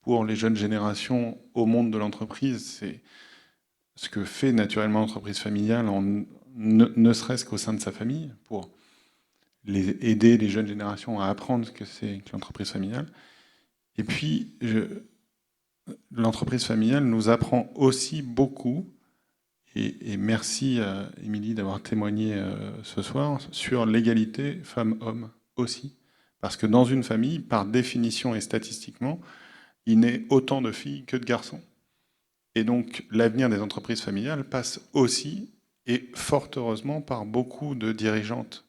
pour les jeunes générations au monde de l'entreprise. C'est ce que fait naturellement l'entreprise familiale, ne serait-ce qu'au sein de sa famille, pour aider les jeunes générations à apprendre ce que c'est que l'entreprise familiale. Et puis, l'entreprise familiale nous apprend aussi beaucoup, et merci à Émilie d'avoir témoigné ce soir, sur l'égalité femmes-hommes aussi. Parce que dans une famille, par définition et statistiquement, il naît autant de filles que de garçons. Et donc, l'avenir des entreprises familiales passe aussi, et fort heureusement, par beaucoup de dirigeantes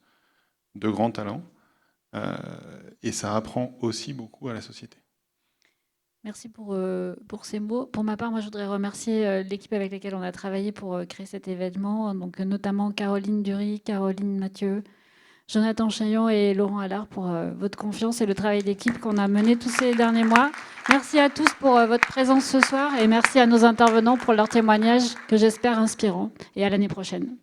de grands talents. Et ça apprend aussi beaucoup à la société. Merci pour ces mots. Pour ma part, moi, je voudrais remercier l'équipe avec laquelle on a travaillé pour créer cet événement, donc notamment Caroline Dury, Caroline Mathieu, Jonathan Chaillon et Laurent Allard pour votre confiance et le travail d'équipe qu'on a mené tous ces derniers mois. Merci à tous pour votre présence ce soir et merci à nos intervenants pour leurs témoignages que j'espère inspirants. Et à l'année prochaine.